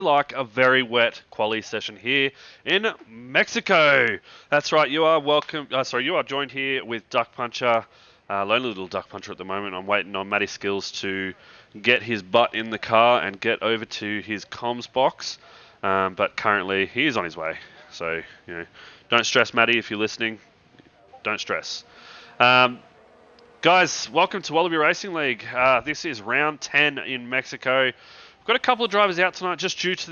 like a very wet quali session here in Mexico. That's right, you are welcome. You are joined here with Duck Puncher, lonely little Duck Puncher at the moment. I'm waiting on Matty Skills to get his butt in the car and get over to his comms box. But currently, he is on his way. So, don't stress, Matty, if you're listening. Don't stress. Um, Guys, welcome to Wallaby Racing League. This is round 10 in Mexico. We've got a couple of drivers out tonight just due to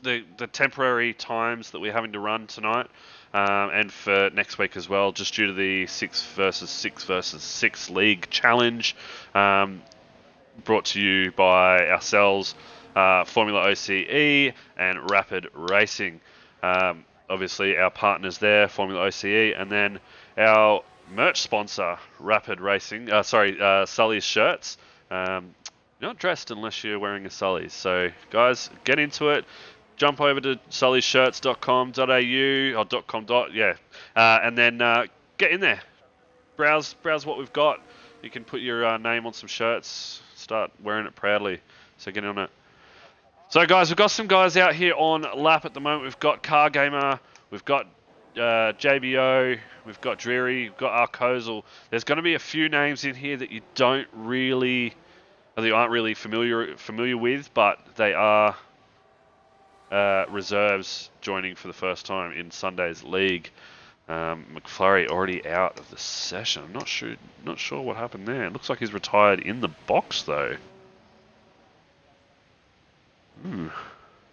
the temporary times that we're having to run tonight, and for next week as well, just due to the 6 versus 6 league challenge, brought to you by ourselves, Formula OCE and Rapid Racing. Obviously, our partners there, Formula OCE, and then our merch sponsor, Rapid Racing. Sully's shirts. You're not dressed unless you're wearing a Sully's. So, guys, get into it. Jump over to sullyshirts.com.au or .com. And then get in there. Browse what we've got. You can put your name on some shirts. Start wearing it proudly. So get on it. So, guys, we've got some guys out here on lap at the moment. We've got Car Gamer. We've got JBO, we've got Dreary, we've got Arcozal. There's going to be a few names in here that you aren't really familiar with, but they are reserves joining for the first time in Sunday's league. McFlurry already out of the session. I'm not sure what happened there. It looks like he's retired in the box though.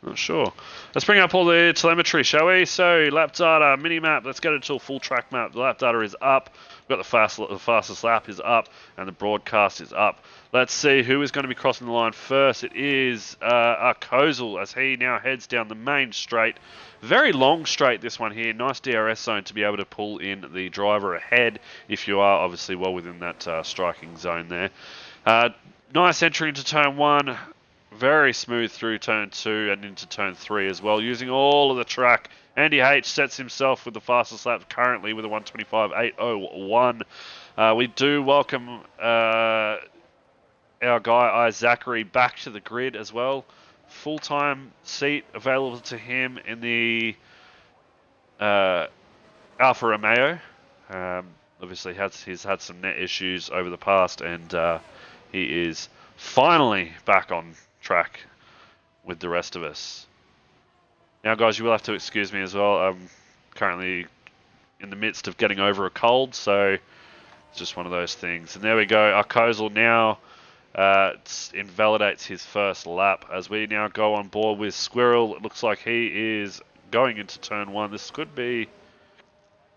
Not sure. Let's bring up all the telemetry, shall we? So, lap data, mini map. Let's get it to a full track map. The lap data is up. We've got the fastest lap is up, and the broadcast is up. Let's see who is going to be crossing the line first. It is Arcozal as he now heads down the main straight. Very long straight, this one here. Nice DRS zone to be able to pull in the driver ahead if you are obviously well within that striking zone there. Nice entry into turn one. Very smooth through turn 2 and into turn 3 as well, using all of the track. Andy H sets himself with the fastest lap currently with a 1:25.801. We do welcome our guy Zachary back to the grid as well. Full-time seat available to him in the Alfa Romeo. Obviously, he's had some net issues over the past, and he is finally back on track with the rest of us. Now, guys, you will have to excuse me as well. I'm currently in the midst of getting over a cold, so it's just one of those things. And there we go. Arcozal now invalidates his first lap as we now go on board with Squirrel. It looks like he is going into turn 1. This could be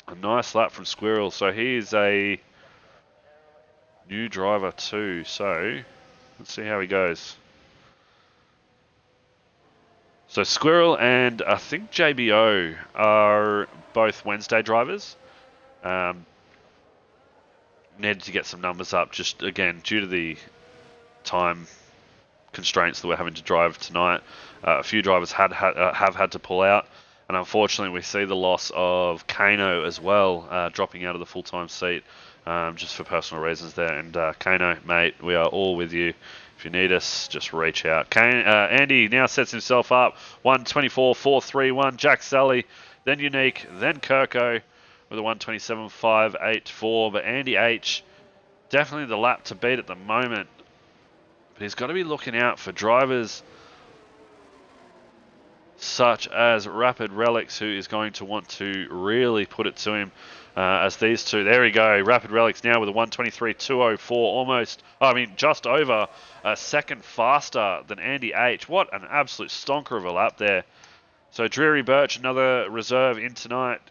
a nice lap from Squirrel. So he is a new driver too. So let's see how he goes. So Squirrel and I think JBO are both Wednesday drivers. Needed to get some numbers up, just again due to the time constraints that we're having to drive tonight. A few drivers have had to pull out, and unfortunately we see the loss of Kano as well, dropping out of the full-time seat just for personal reasons there. And Kano, mate, we are all with you. If you need us, just reach out. Andy now sets himself up. 1:24.431. Jack Sully, then Unique, then Kirko with a 1:27.584. But Andy H, definitely the lap to beat at the moment. But he's got to be looking out for drivers such as Rapid Relics, who is going to want to really put it to him. As these two, there we go. Rapid Relics now with a 1:23.204, just over a second faster than Andy H. What an absolute stonker of a lap there. So Dreary Birch, another reserve in tonight.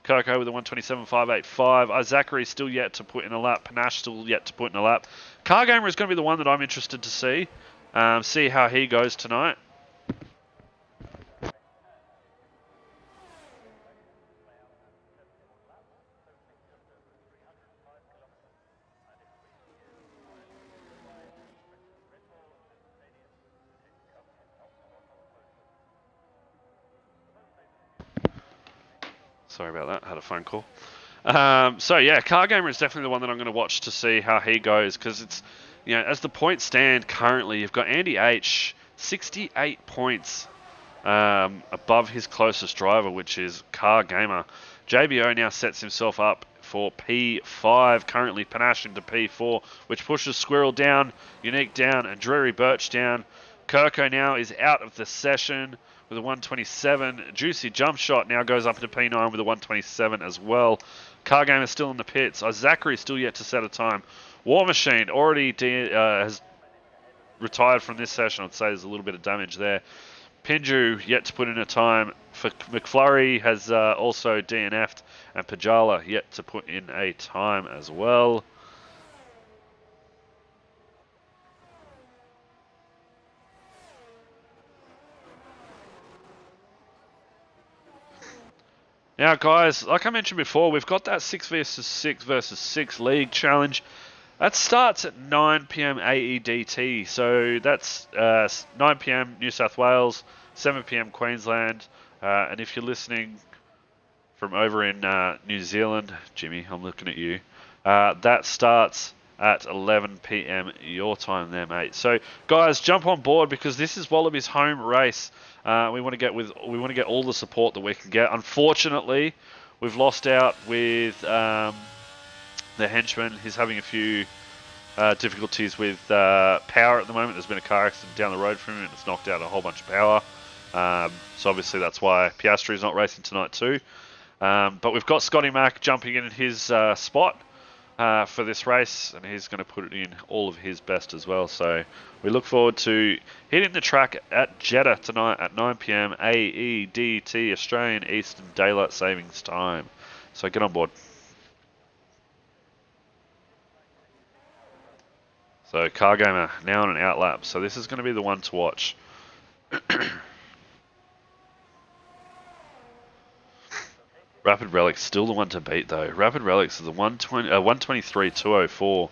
Kirko with a 1:27.585. Zachary still yet to put in a lap. Panache still yet to put in a lap. Car Gamer is going to be the one that I'm interested to see. See how he goes tonight. Sorry about that. I had a phone call. Car Gamer is definitely the one that I'm going to watch to see how he goes, because it's, as the points stand currently, you've got Andy H 68 points above his closest driver, which is Car Gamer. JBO now sets himself up for P5, currently Panache into P4, which pushes Squirrel down, Unique down, and Dreary Birch down. Kirko now is out of the session with a 127. Juicy Jump Shot now goes up into P9 with a 127 as well. Car Game is still in the pits. Zachary still yet to set a time. War Machine already has retired from this session. I'd say there's a little bit of damage there. Pinju yet to put in a time. For McFlurry has also DNF'd, and Pajala yet to put in a time as well. Now, guys, like I mentioned before, we've got that 6 versus 6 league challenge. That starts at 9 p.m. AEDT, so that's 9 p.m. New South Wales, 7 p.m. Queensland, and if you're listening from over in New Zealand, Jimmy, I'm looking at you, that starts at 11 p.m. your time there, mate. So, guys, jump on board because this is Wallaby's home race. We want to get all the support that we can get. Unfortunately, we've lost out with the henchman. He's having a few difficulties with power at the moment. There's been a car accident down the road from him and it's knocked out a whole bunch of power. So obviously that's why Piastri's not racing tonight too. But we've got Scotty Mack jumping in his spot for this race, and he's going to put it in all of his best as well. So we look forward to hitting the track at Jeddah tonight at 9 p.m. AEDT, Australian Eastern Daylight Savings Time. So get on board. So Car Gamer now on an outlap. So this is going to be the one to watch. Rapid Relic's still the one to beat though. Rapid Relics is a 123.204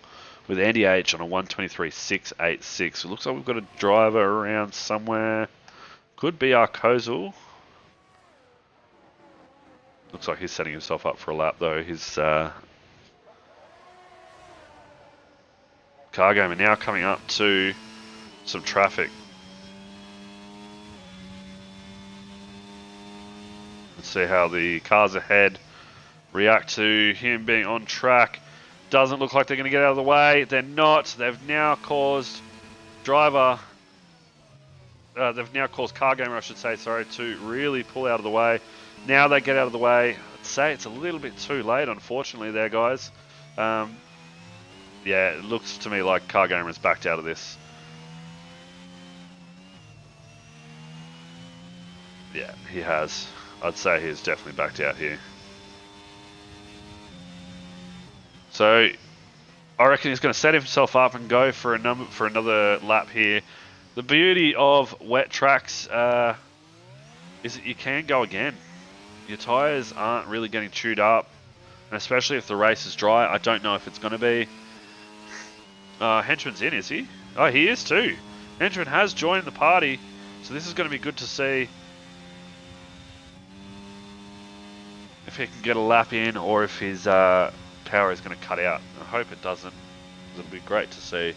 with Andy H on a 123.686. It looks like we've got a driver around somewhere. Could be our Kozel. Looks like he's setting himself up for a lap though. His Car Gamer now coming up to some traffic. Let's see how the cars ahead react to him being on track. Doesn't look like they're going to get out of the way. They're not. They've now caused Car Gamer, I should say, sorry, to really pull out of the way. Now they get out of the way. I'd say it's a little bit too late, unfortunately, there, guys. Yeah, it looks to me like Car Gamer has backed out of this. Yeah, he has. I'd say he's definitely backed out here. So I reckon he's going to set himself up and go for another lap here. The beauty of wet tracks is that you can go again. Your tyres aren't really getting chewed up, and especially if the race is dry. I don't know if it's going to be. Henchman's in, is he? Oh, he is too. Henchman has joined the party, so this is going to be good to see. If he can get a lap in, or if his power is going to cut out. I hope it doesn't. It'll be great to see.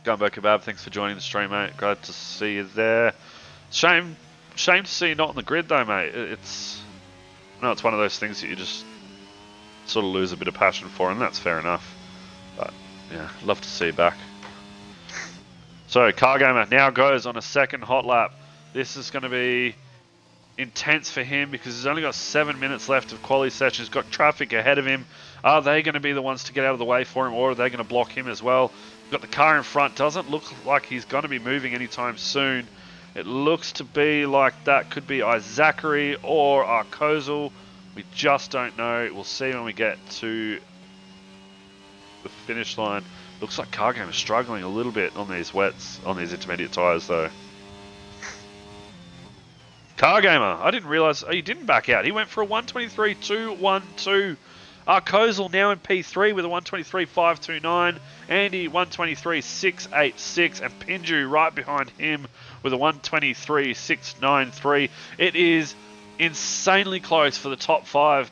Gumbo Kebab, thanks for joining the stream, mate. Glad to see you there. Shame to see you not on the grid, though, mate. It's one of those things that you just sort of lose a bit of passion for, and that's fair enough. But yeah, love to see you back. So Car Gamer now goes on a second hot lap. This is going to be intense for him because he's only got 7 minutes left of quali session. He's got traffic ahead of him. Are they going to be the ones to get out of the way for him, or are they going to block him as well? We've got the car in front. Doesn't look like he's going to be moving anytime soon. It looks to be like that could be Zachary or our Kozel. We just don't know. We'll see when we get to the finish line. Looks like Car Game is struggling a little bit on these wets, on these intermediate tyres though. Car Gamer, I didn't realise he didn't back out. He went for a 123.212. Kozel now in P3 with a 123.529. Andy 123.686, and Pinju right behind him with a 123.693. It is insanely close for the top 5.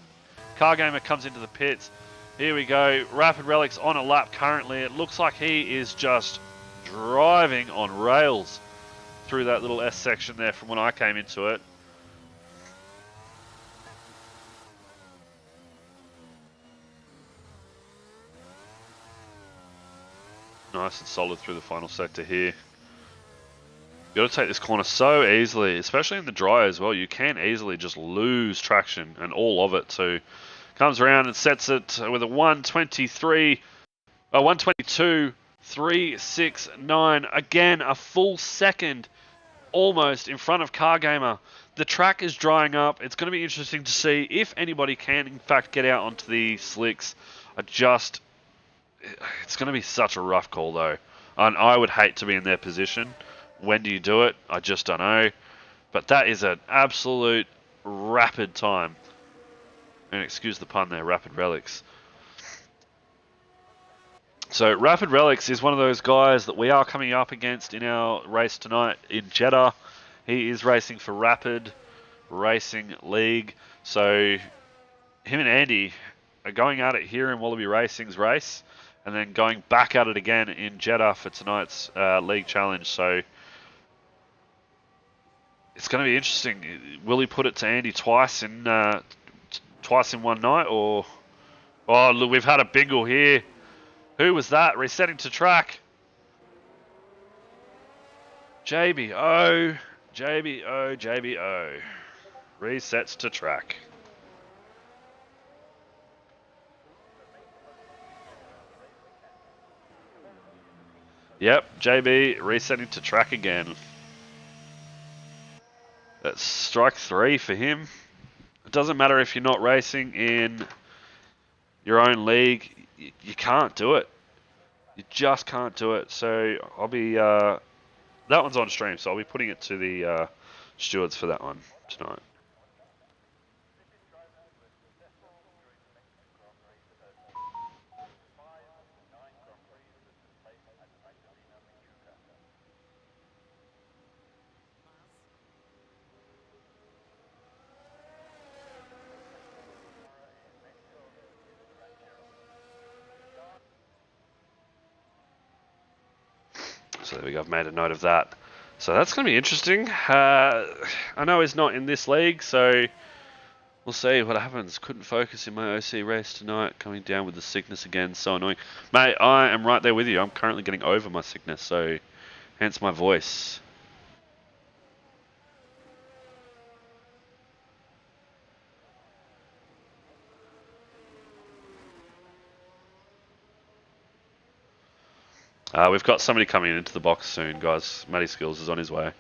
Car Gamer comes into the pits. Here we go. Rapid Relic's on a lap currently. It looks like he is just driving on rails through that little S section there from when I came into it. Nice and solid through the final sector here. You got to take this corner so easily, especially in the dry as well. You can easily just lose traction and all of it too. Comes around and sets it with a 122.369. Again, a full second almost in front of Car Gamer. The track is drying up. It's going to be interesting to see if anybody can, in fact, get out onto the slicks. It's going to be such a rough call, though. And I would hate to be in their position. When do you do it? I just don't know. But that is an absolute rapid time. And excuse the pun there, Rapid Relics. So Rapid Relics is one of those guys that we are coming up against in our race tonight in Jeddah. He is racing for Rapid Racing League. So him and Andy are going at it here in Wallaby Racing's race, and then going back at it again in Jeddah for tonight's league challenge. So it's going to be interesting. Will he put it to Andy twice in one night, or... Oh, look, we've had a bingle here. Who was that? Resetting to track. JBO. Resets to track. Yep, JB resetting to track again. That's strike 3 for him. It doesn't matter if you're not racing in your own league. You can't do it. You just can't do it. So I'll be... that one's on stream, so I'll be putting it to the stewards for that one tonight. So there we go, I've made a note of that. So that's going to be interesting. I know he's not in this league, so we'll see what happens. Couldn't focus in my OC race tonight, coming down with the sickness again, so annoying. Mate, I am right there with you. I'm currently getting over my sickness, so hence my voice. We've got somebody coming into the box soon, guys. Matty Skills is on his way.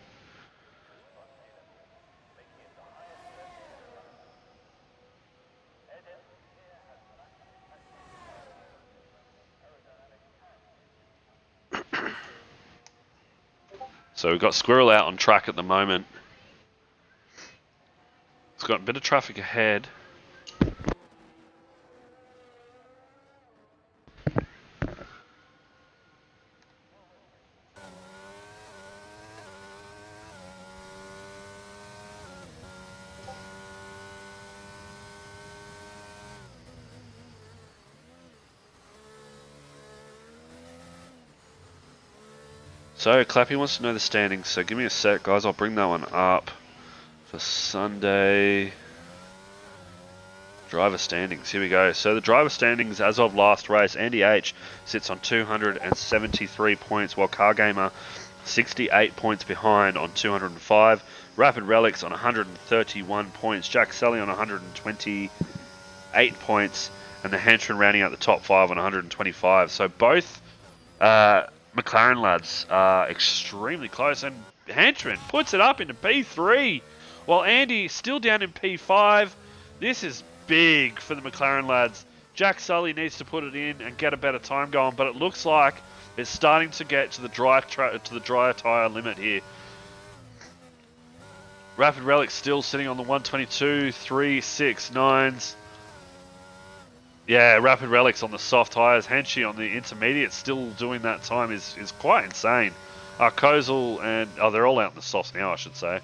So we've got Squirrel out on track at the moment. It's got a bit of traffic ahead. So, Clappy wants to know the standings, so give me a sec, guys. I'll bring that one up for Sunday. Driver standings, here we go. So, the driver standings as of last race, Andy H sits on 273 points, while Car Gamer 68 points behind on 205. Rapid Relics on 131 points. Jack Sully on 128 points. And the Henchman rounding out the top 5 on 125. So, both... McLaren lads are extremely close, and Henchman puts it up into P3 while Andy still down in P5. This is big for the McLaren lads. Jack Sully needs to put it in and get a better time going, but it looks like it's starting to get to the dry tyre limit here. Rapid Relic still sitting on the 122.369s. Yeah, Rapid Relics on the soft tyres. Henchy on the intermediate, still doing that time is quite insane. Kozel and... Oh, they're all out in the softs now, I should say.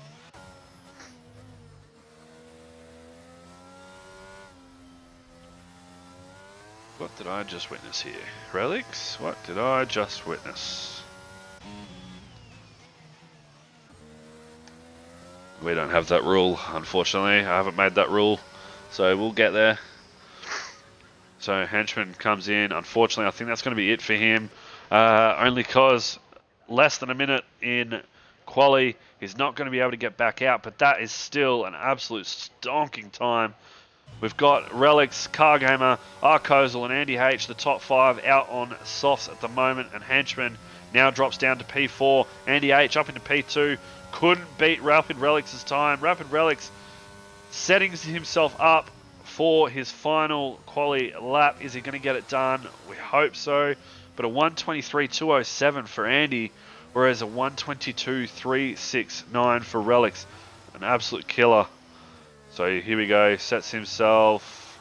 What did I just witness here? Relics? What did I just witness? We don't have that rule, unfortunately. I haven't made that rule, so we'll get there. So Henchman comes in. Unfortunately, I think that's going to be it for him. Only because less than a minute in quali, he's not going to be able to get back out. But that is still an absolute stonking time. We've got Relics, Cargamer, Arkozal, and Andy H, the top 5, out on softs at the moment. And Henchman now drops down to P4. Andy H up into P2. Couldn't beat Rapid Relics' time. Rapid Relics setting himself up for his final quali lap. Is he going to get it done? We hope so. But a 1:23.207 for Andy, whereas a 1:22.369 for Relics. An absolute killer. So here we go. Sets himself.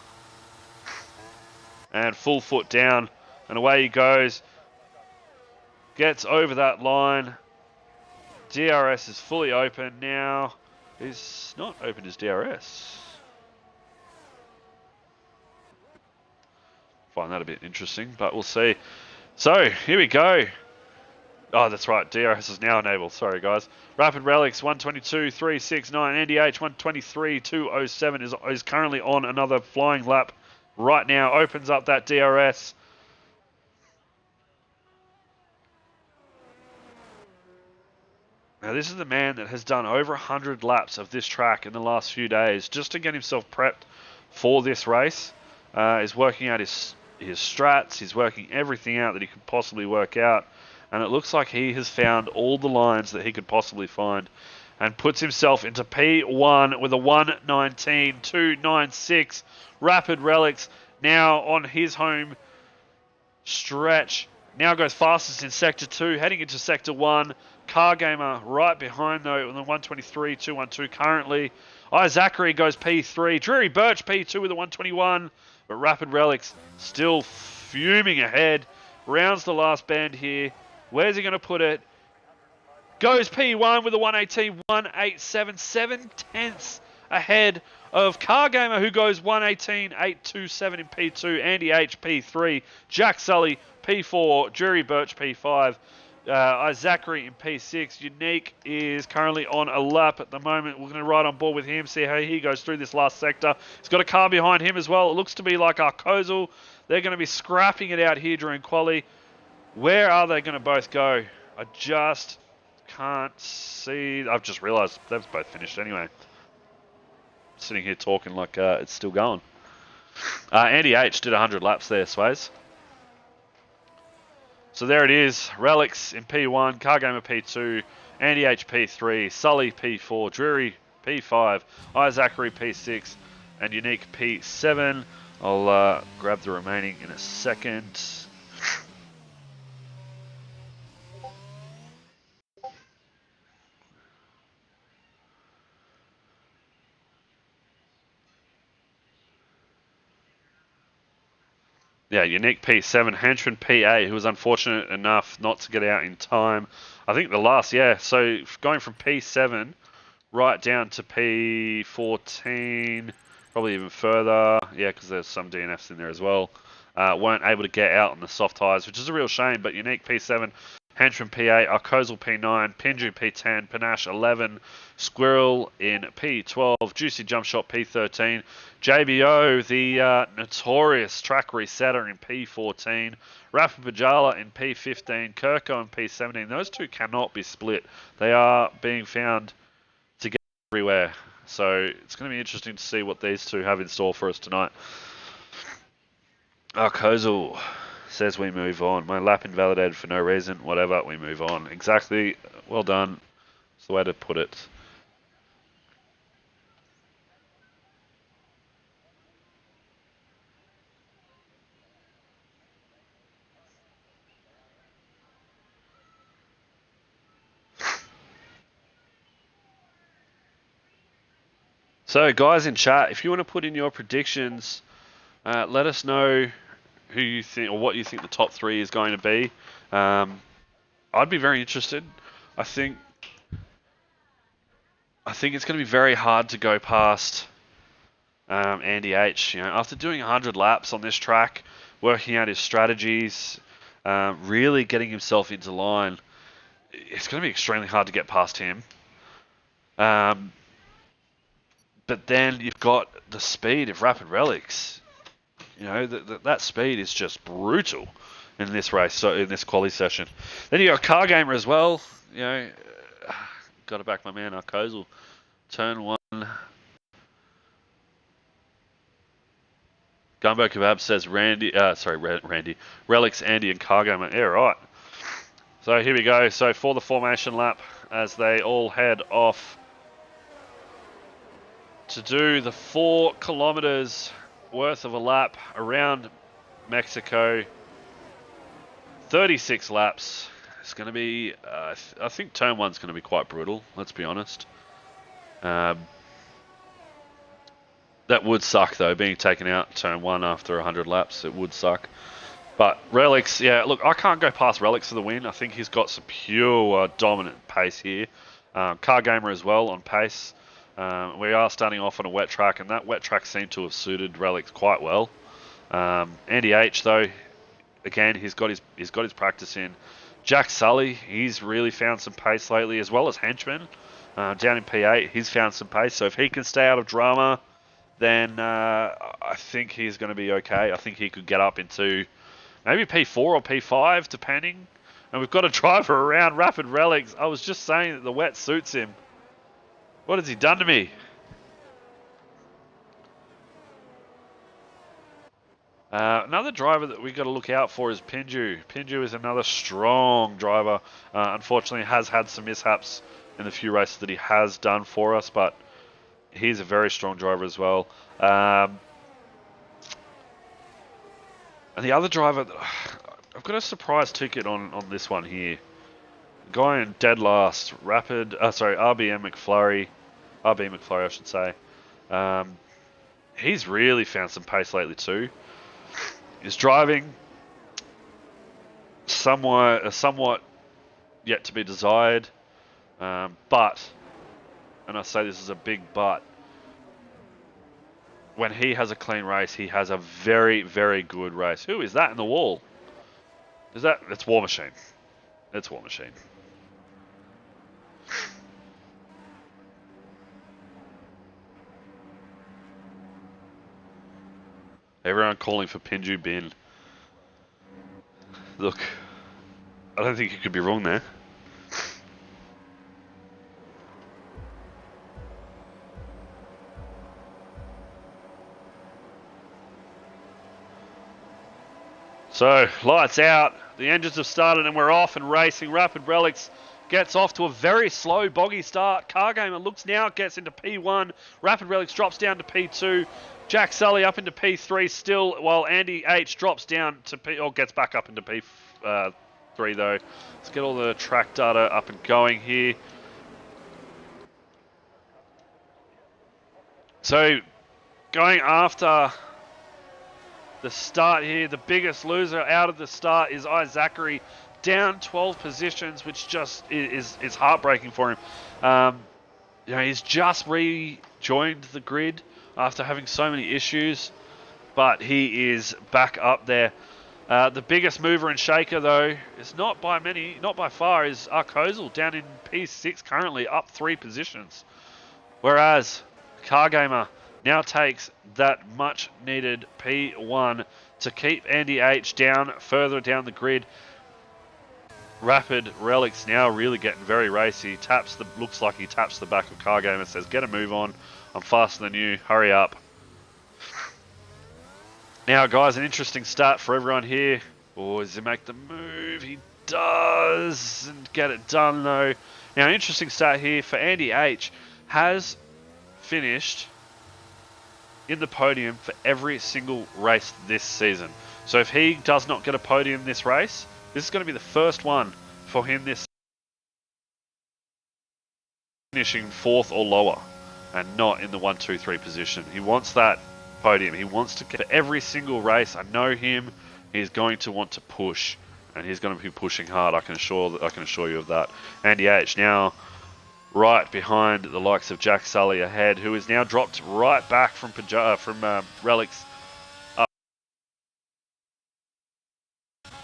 And full foot down. And away he goes. Gets over that line. DRS is fully open now. He's not opened his DRS. Find that a bit interesting, but we'll see. So, here we go. Oh, that's right. DRS is now enabled. Sorry, guys. Rapid Relics 1:22.369. NDH 1:23.207 is currently on another flying lap right now. Opens up that DRS. Now, this is the man that has done over 100 laps of this track in the last few days just to get himself prepped for this race. He's working out his strats. He's working everything out that he could possibly work out. And it looks like he has found all the lines that he could possibly find and puts himself into P1 with a 1:19.296. Rapid Relics now on his home stretch. Now goes fastest in Sector 2, heading into Sector 1. Cargamer right behind, though, with a 1:23.212 currently. Zachary goes P3. Drury Birch P2 with a 1:21. But Rapid Relics still fuming ahead. Rounds the last bend here. Where's he going to put it? Goes P1 with a 1:18.187. 7/10 ahead of Cargamer, who goes 1:18.827 in P2. Andy H P3. Jack Sully P4. Drury Birch P5. Zachary in P6. Unique is currently on a lap at the moment. We're going to ride on board with him, see how he goes through this last sector. He's got a car behind him as well. It looks to be like Arkozal. They're going to be scrapping it out here during quali. Where are they going to both go? I just can't see. I've just realised they've both finished anyway. Sitting here talking like it's still going. Andy H did 100 laps there, Sways. So there it is. Relics in P1, Cargamer P2, Andy H P3, Sully P4, Drury P5, Zachary P6, and Unique P7. I'll grab the remaining in a second. Yeah, Unique P7, Henchman P8, who was unfortunate enough not to get out in time. I think the last, so going from P7 right down to P14, probably even further, because there's some DNFs in there as well. Weren't able to get out on the soft tyres, which is a real shame, but Unique P7, Henchman P8, Arkozal P9, Pinju P10, Panache 11, Squirrel in P12, Juicy Jump Shot P13, JBO, the notorious track resetter in P14, Rafa Pajala in P15, Kirko in P17. Those two cannot be split. They are being found together everywhere. So it's going to be interesting to see what these two have in store for us tonight. Arkozal says we move on. My lap invalidated for no reason. Whatever, we move on. Exactly. Well done. That's the way to put it. So, guys in chat, if you want to put in your predictions, let us know who you think or what you think the top three is going to be. I'd be very interested. I think it's going to be very hard to go past Andy H. After doing 100 laps on this track, working out his strategies, really getting himself into line, it's going to be extremely hard to get past him. But then you've got the speed of Rapid Relics. You know, that speed is just brutal in this race, so in this quali session. Then you got Car Gamer as well. You know, got to back my man Arkozel. Turn 1. Gumbo Kebab says Randy, Randy, Relics, Andy, and Car Gamer. Yeah, right. So here we go. So for the formation lap, as they all head off to do the 4 kilometers worth of a lap around Mexico. 36 laps. It's going to be, I think turn 1's going to be quite brutal, let's be honest. That would suck though, being taken out turn 1 after 100 laps. It would suck. But Relics, yeah, look, I can't go past Relics for the win. I think he's got some pure dominant pace here. Car Gamer as well on pace. We are starting off on a wet track, and that wet track seemed to have suited Relics quite well. Andy H though, again, he's got his practice in. Jack Sully, he's really found some pace lately, as well as Henchman. Down in P8, he's found some pace. So if he can stay out of drama, then I think he's going to be okay. I think he could get up into maybe P4 or P5, depending. And we've got a driver around Rapid Relics. I was just saying that the wet suits him. What has he done to me? Another driver that we've got to look out for is Pinju. Pinju is another strong driver. Unfortunately, has had some mishaps in the few races that he has done for us, but he's a very strong driver as well. And the other driver, I've got a surprise ticket on this one here. Guy in dead last, RB McFlurry, I should say. He's really found some pace lately too. He's driving somewhat yet to be desired, but, and I say this is a big but, when he has a clean race, he has a very, very good race. Who is that in the wall? It's War Machine. It's War Machine. Everyone calling for Pinju Bin. Look, I don't think you could be wrong there. So, lights out. The engines have started and we're off and racing. Rapid Relics gets off to a very slow, boggy start. Car Gamer looks now, gets into P1. Rapid Relics drops down to P2. Jack Sully up into P3 still, while Andy H drops down to gets back up into P3 though. Let's get all the track data up and going here. So, going after the start here, the biggest loser out of the start is Zachary, down 12 positions, which just is heartbreaking for him. You know, he's just rejoined the grid after having so many issues, but he is back up there. The biggest mover and shaker, though, is not by far, is Arkozel, down in P6 currently, up 3 positions. Whereas Car Gamer now takes that much needed P1 to keep Andy H further down the grid. Rapid Relics now really getting very racy. Looks like he taps the back of Car Gamer, says, "Get a move on. I'm faster than you. Hurry up." Now, guys, an interesting start for everyone here. Oh, does he make the move? He doesn't get it done, though. Now, an interesting start here for Andy H. Has finished in the podium for every single race this season. So if he does not get a podium this race, this is going to be the first one for him this finishing 4th or lower and not in the 1, 2, 3 position. He wants that podium. He wants to get every single race. I know him. He's going to want to push, and he's going to be pushing hard. I can assure you of that. Andy H now right behind the likes of Jack Sully ahead, who is now dropped right back from Relics.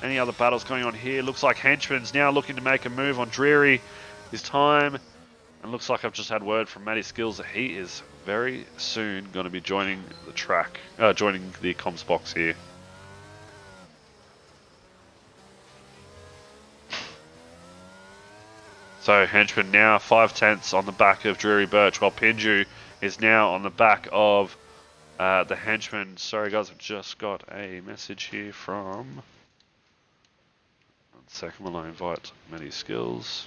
Any other battles going on here? Looks like Henchman's now looking to make a move on Dreary. His time And looks like I've just had word from Matty Skills that he is very soon going to be joining the track, joining the comms box here. So Henchman now 5/10 on the back of Drury Birch, while Pinju is now on the back of the Henchman. Sorry guys, I've just got a message here from... 1 second while I invite Matty Skills.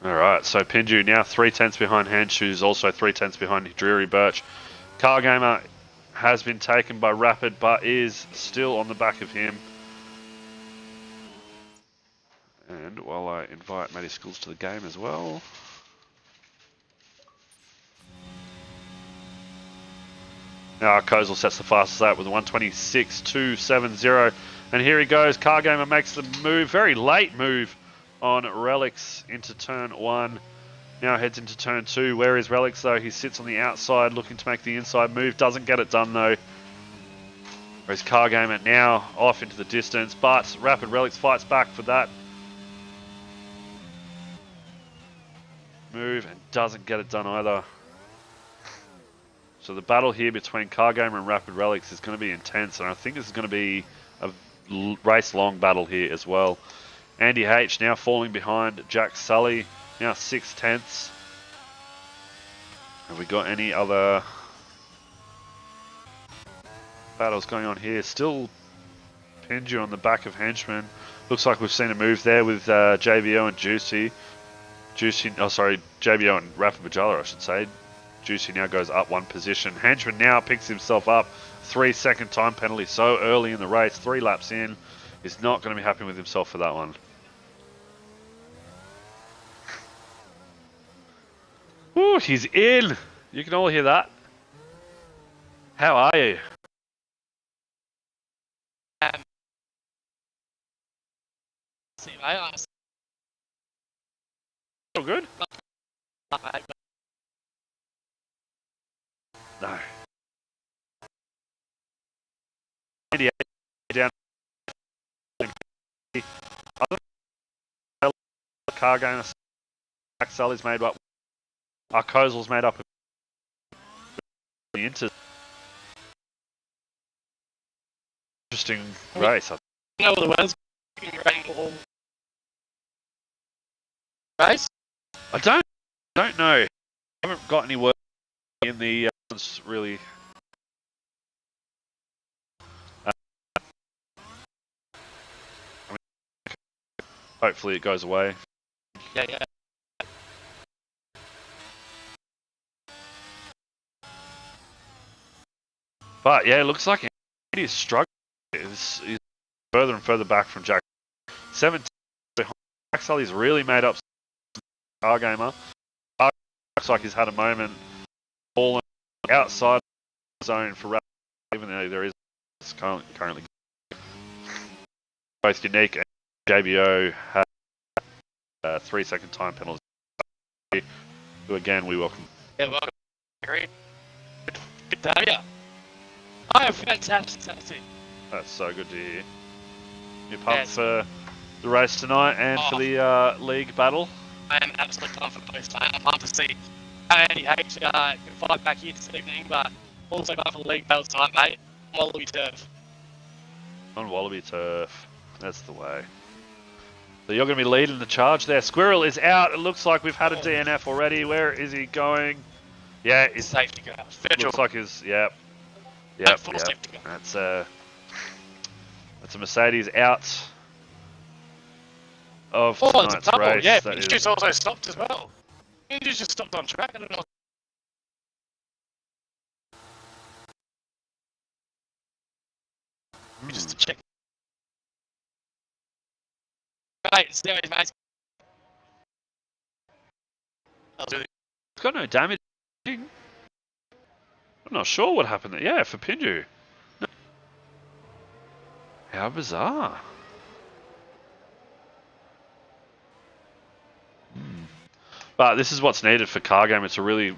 Alright, so Pinju now 3/10 behind Hench, who's also 3/10 behind Drury Birch. Cargamer has been taken by Rapid, but is still on the back of him. And while I invite Matty Skills to the game as well. Now Kozel sets the fastest lap with a 1:26.270. And here he goes. Cargamer makes the move, very late move on Relics into turn 1. Now heads into turn 2. Where is Relics though? He sits on the outside looking to make the inside move. Doesn't get it done though. Whereas Cargamer now off into the distance. But Rapid Relics fights back for that move and doesn't get it done either. So the battle here between Cargamer and Rapid Relics is going to be intense. And I think this is going to be a race-long battle here as well. Andy H now falling behind Jack Sully. Now 6/10. Have we got any other battles going on here? Still Pinju on the back of Henchman. Looks like we've seen a move there with JBO and Juicy. JBO and Rapid Bajala, I should say. Juicy now goes up 1 position. Henchman now picks himself up. 3-second time penalty so early in the race. 3 laps in. He's not going to be happy with himself for that one. Ooh, he's in. You can all hear that. How are you? All good? No. Down. Car game. Sully's made up. Our Kozel's made up. Interesting race. You know the weather's race? I don't know. I haven't got any word in the really. Hopefully it goes away. Yeah. But yeah, it looks like Andy's struggling. He's further and further back from Jack. 17 behind. Jack Sully's really made up Cargamer. Looks like he's had a moment falling outside the zone for Rapid, even though there is currently both Unique and JBO have 3-second time penalties. Who again we welcome. Yeah, welcome. Great. Good to have you. I am fantastic. That's so good to hear. You pumped for the race tonight and for the league battle? I am absolutely pumped for both. I'm pumped to see Andy H fight back here this evening, but also pumped for the league battle tonight, mate. Wallaby turf. On Wallaby turf. That's the way. So you're going to be leading the charge there. Squirrel is out. It looks like we've had a DNF already. Where is he going? Yeah, his safety car. Looks like his, yep. That's a Mercedes out of tonight's it's a double. race. Yeah, Pinju's also stopped as well. Pinju's just stopped on track. I don't know. Let me just check. Right, it's there, mate. It's got no damage. I'm not sure what happened there. Yeah, for Pinju. No. How bizarre. But this is what's needed for car game. It's a really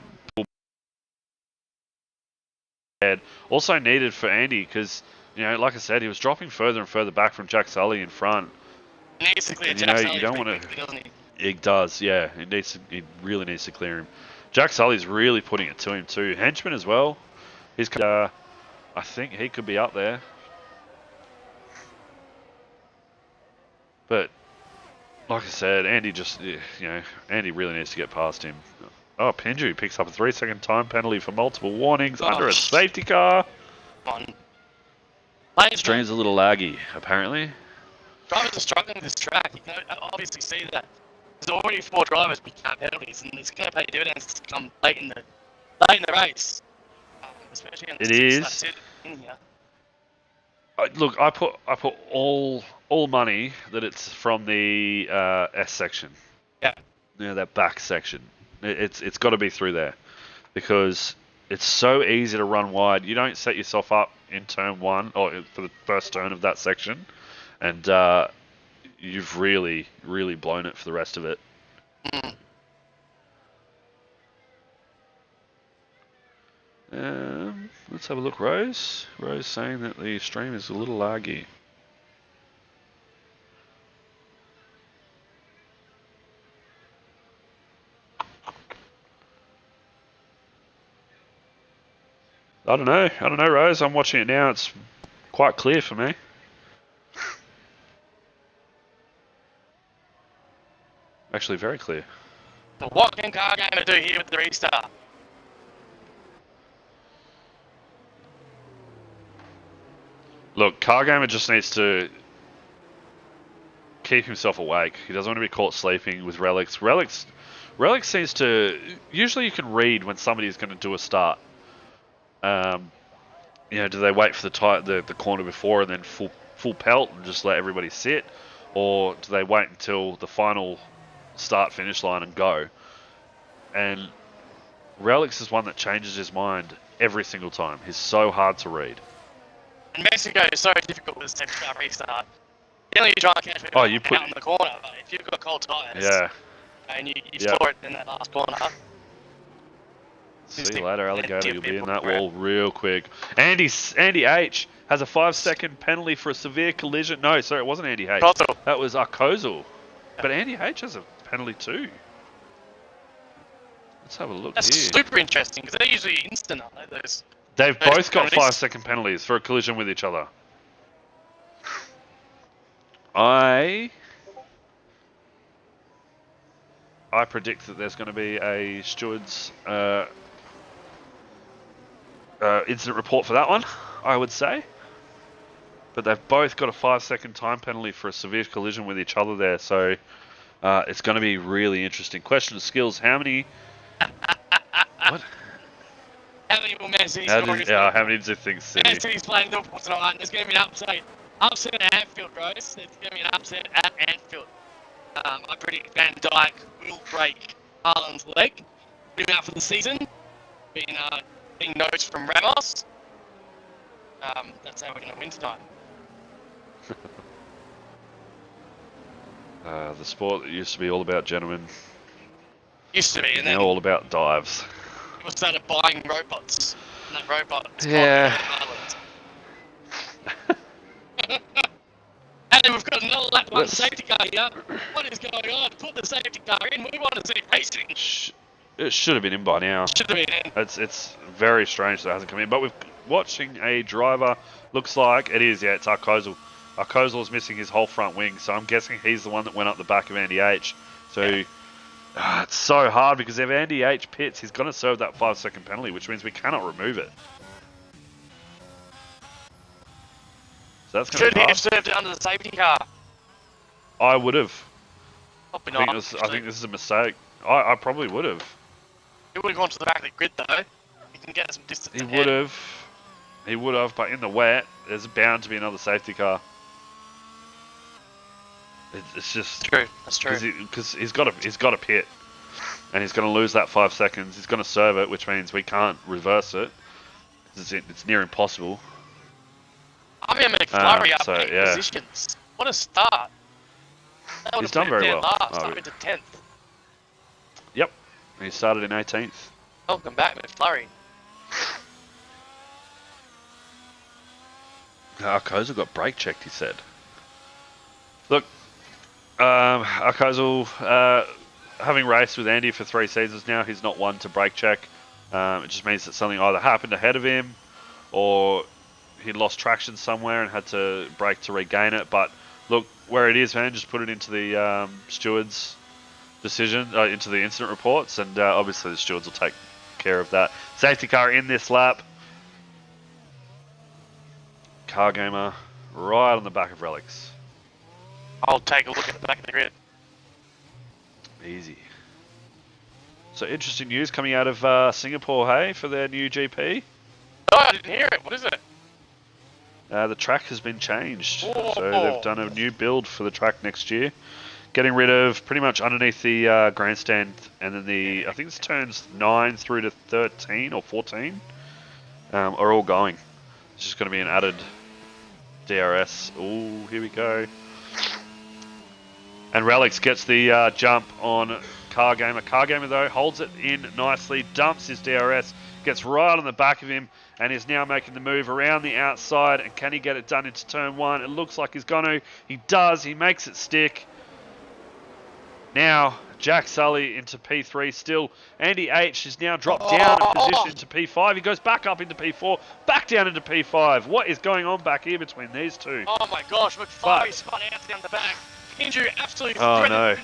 also needed for Andy because You know, like I said, he was dropping further and further back from Jack Sully in front. He needs to clear And, you Jack know, Sully you don't pretty want to... quickly, doesn't he? He does, yeah. He really needs to clear him. Jack Sully's really putting it to him too. Henchman as well. He's, I think he could be up there. But, like I said, Andy just, you know, Andy really needs to get past him. Oh, Pinju picks up a 3-second time penalty for multiple warnings under a safety car. Come on. Stream's a little laggy, apparently. Drivers are struggling with this track. You can obviously see that. There's already 4 drivers picking up penalties, and it's going to pay dividends to come late in the race. Especially in the It 6 is. laps in here. Look, I put all money that it's from the S section. Yeah. You know, that back section. It's got to be through there, because it's so easy to run wide. You don't set yourself up in turn 1 or for the first turn of that section, and you've really blown it for the rest of it. Let's have a look, Rose. Rose saying that the stream is a little laggy. I don't know, Rose. I'm watching it now. It's quite clear for me. Actually, very clear. So what can Car Gamer do here with the restart? Look, Car Gamer just needs to keep himself awake. He doesn't want to be caught sleeping with Relics. Relics seems to... Usually you can read when somebody's going to do a start. You know, do they wait for the corner before and then full pelt and just let everybody sit? Or do they wait until the final start-finish line and go? And Relics is one that changes his mind every single time. He's so hard to read. And Mexico is so difficult with this type of restart. The only you try and catch people out in the corner, but if you've got cold tyres, and you floor it in that last corner. See you later, Alligator. You'll be in that wall real quick. Andy H has a 5-second penalty for a severe collision. No, sorry, it wasn't Andy H. That was Arkozel. But Andy H has a penalty too. Let's have a look. That's super interesting, because they're usually instant, aren't they? They've both got 5-second penalties for a collision with each other. I predict that there's going to be a steward's incident report for that one, I would say. But they've both got a 5-second time penalty for a severe collision with each other there, so it's going to be really interesting. Question of skills: how many? What? How many will Man City how many do you think City? Man City's playing Liverpool tonight. There's going to be an upset at Anfield, Rose. There's going to be an upset at Anfield. I predict Van Dijk will break Haaland's leg. Put him out for the season. Being notes from Ramos. That's how we're going to win tonight. The sport that used to be all about gentlemen. Used to be, and now then all about dives. People started buying robots. And that robot is Haaland. And then we've got another lap 1 safety car here. What is going on? Put the safety car in. We want to see racing. It should have been in by now. Should have been in. It's very strange that it hasn't come in. But we're watching a driver. Looks like it is. Yeah, it's Arkozel. Arkozel is missing his whole front wing, so I'm guessing he's the one that went up the back of Andy H. So it's so hard, because if Andy H pits, he's going to serve that 5-second penalty, which means we cannot remove it. So that's going to be hard. Should he have served it under the safety car? I would have. Probably I not. think this is a mistake. I probably would have. He would have gone to the back of the grid though. He can get some distance. He would have. He would have, but in the wet, there's bound to be another safety car. It's just true. That's true. Because he's got a pit, and he's going to lose that 5 seconds. He's going to serve it, which means we can't reverse it. It's near impossible. I mean, McFlurry up 8 positions. What a start! He's done very well. Up into 10th. Yep, he started in 18th. Welcome back, McFlurry. Arcosa got brake checked, he said. Look, Arcosa, having raced with Andy for 3 seasons now, he's not one to brake check. It just means that something either happened ahead of him or he lost traction somewhere and had to brake to regain it. But look, where it is, man, just put it into the steward's decision, into the incident reports, and obviously the stewards will take care of that. Safety car in this lap. Car Gamer right on the back of Relics. I'll take a look at the back of the grid. Easy. So interesting news coming out of Singapore, hey, for their new GP. Oh, I didn't hear it. What is it? The track has been changed. Whoa. So they've done a new build for the track next year. Getting rid of pretty much underneath the grandstand, and then I think it's turns 9 through to 13 or 14 are all going. It's just going to be an added DRS. Ooh, here we go. And Relics gets the jump on Car Gamer. Car Gamer, though, holds it in nicely, dumps his DRS, gets right on the back of him, and is now making the move around the outside. And can he get it done into turn 1? It looks like he's going to. He does. He makes it stick. Now, Jack Sully into P3 still. Andy H is now dropped down a position into P5. He goes back up into P4, back down into P5. What is going on back here between these two? Oh my gosh, McFly spun out down the back. Pinju absolutely no.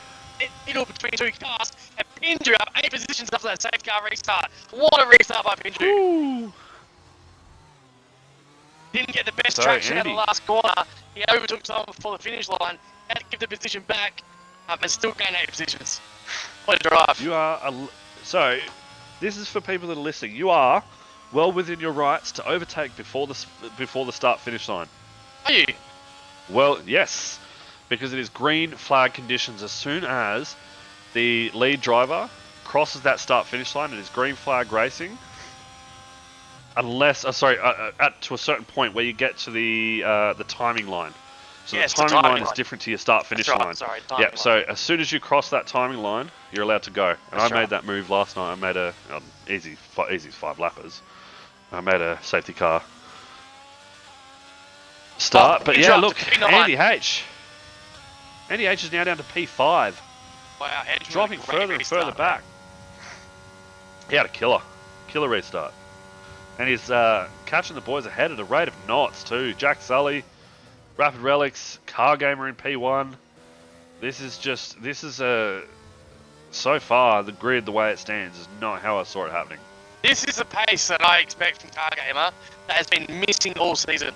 middle between 2 cars, and Pinju up 8 positions after that safe car restart. What a restart by Pinju. Ooh. Didn't get the best traction out of the last corner. He overtook someone before the finish line, had to give the position back, and still gained 8 positions. What a drive. You are so this is for people that are listening. You are well within your rights to overtake before the start finish line. Are you? Well, yes, because it is green flag conditions. As soon as the lead driver crosses that start finish line, it is green flag racing. Unless, to a certain point where you get to the timing line. So the timing line is different to your start-finish line. Sorry, yeah, so as soon as you cross that timing line, you're allowed to go. And I made that move last night. I made a easy 5 lappers. I made a safety car start. But yeah, look, Andy H. Andy H is now down to P5. Wow, dropping further and further back. He had a killer restart. And he's catching the boys ahead at a rate of knots too. Jack Sully, Rapid Relics, Car Gamer in P1. This is so far, the grid, the way it stands, is not how I saw it happening. This is a pace that I expect from Car Gamer that has been missing all season.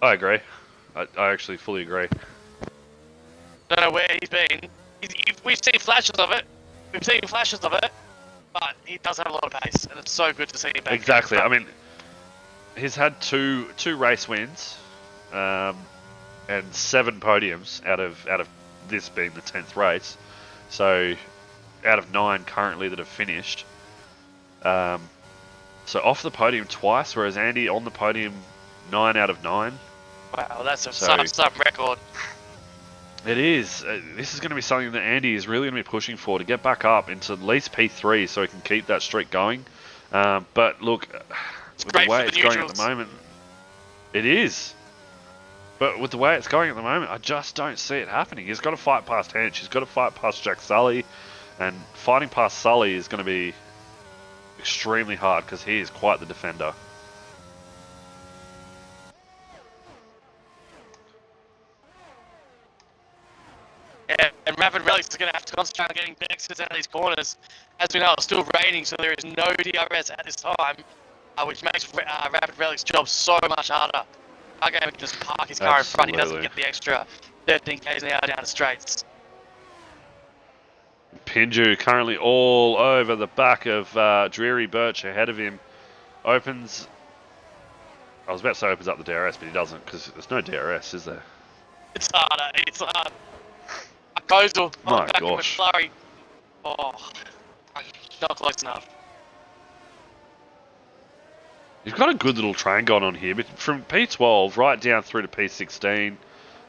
I agree. I actually fully agree. Don't know where he's been. We've seen flashes of it. But he does have a lot of pace, and it's so good to see him back. Exactly. I mean, he's had two race wins, and 7 podiums out of this being the 10th race. So, out of 9 currently that have finished. So off the podium twice, whereas Andy on the podium 9 out of 9. Wow, that's some record. It is. This is going to be something that Andy is really going to be pushing for, to get back up into at least P3 so he can keep that streak going. But look, with the way it's going at the moment, it is. But with the way it's going at the moment, I just don't see it happening. He's got to fight past Hench. He's got to fight past Jack Sully. And fighting past Sully is going to be extremely hard because he is quite the defender. Yeah, and Rapid Relics is going to have to concentrate on getting exits out of these corners. As we know, it's still raining, so there is no DRS at this time, which makes Rapid Relics' job so much harder. Our game can just park his car in front, he doesn't get the extra 13 k's an hour down the straights. Pinju currently all over the back of Dreary Birch ahead of him. Opens... I was about to say opens up the DRS, but he doesn't, because there's no DRS, is there? It's hard. A coastal on the back of McFlurry. Oh, not close enough. You've got a good little train going on here, but from P12 right down through to P16,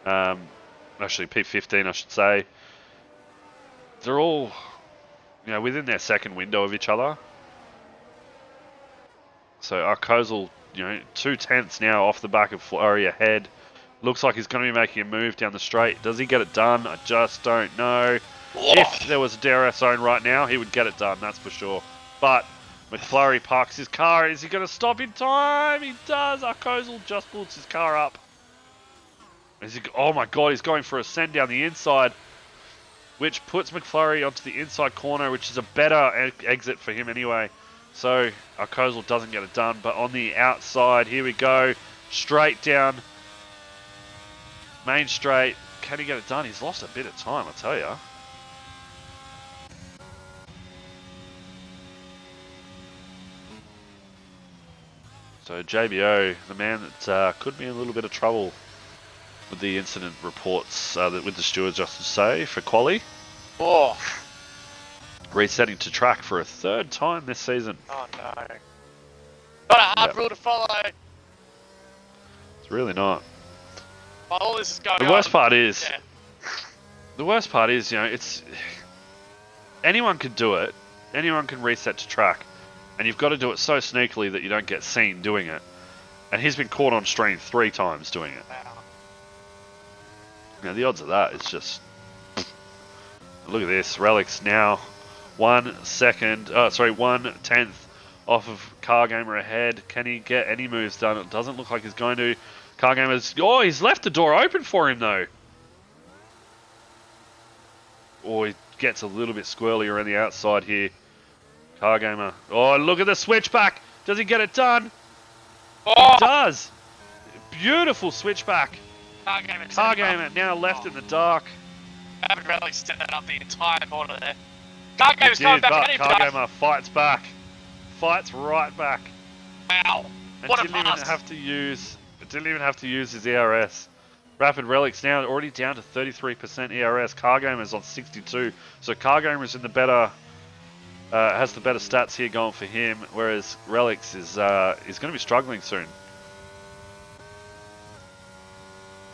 actually P15 I should say, they're all, within their second window of each other. So Arkozal, 2/10 now off the back of Flurry ahead. Looks like he's going to be making a move down the straight. Does he get it done? I just don't know. If there was a DRS zone right now, he would get it done, that's for sure. But McFlurry parks his car. Is he going to stop in time? He does. Arkozal just pulls his car up. Oh my god, he's going for a send down the inside, which puts McFlurry onto the inside corner, which is a better exit for him anyway. So Arkozal doesn't get it done, but on the outside, here we go. Straight down. Main straight. Can he get it done? He's lost a bit of time, I tell you. So JBO, the man that could be in a little bit of trouble with the incident reports with the stewards, just to say, for quali. Oh. Resetting to track for a third time this season. Oh no. Not a hard rule to follow. It's really not. While all this is going on. The worst part is, it's anyone can do it. Anyone can reset to track, and you've got to do it so sneakily that you don't get seen doing it. And he's been caught on stream 3 times doing it. Wow. Now the odds of that is just. Look at this. Relics now 1/10 off of Cargamer ahead. Can he get any moves done? It doesn't look like he's going to. Cargamer's. Oh, he's left the door open for him though. Oh, he gets a little bit squirrely around the outside here. Cargamer. Oh, look at the switchback. Does he get it done? Oh. He does. Beautiful switchback. Cargamer now left in the dark. Rapid Rally set that up the entire corner there. Cargamer's coming back. Cargamer fights back. Fights right back. Wow. And What a didn't pass. even have to use his ERS. Rapid Relics now already down to 33% ERS. Cargamer's on 62. So Cargamer's in the better has the better stats here going for him, whereas Relics is going to be struggling soon.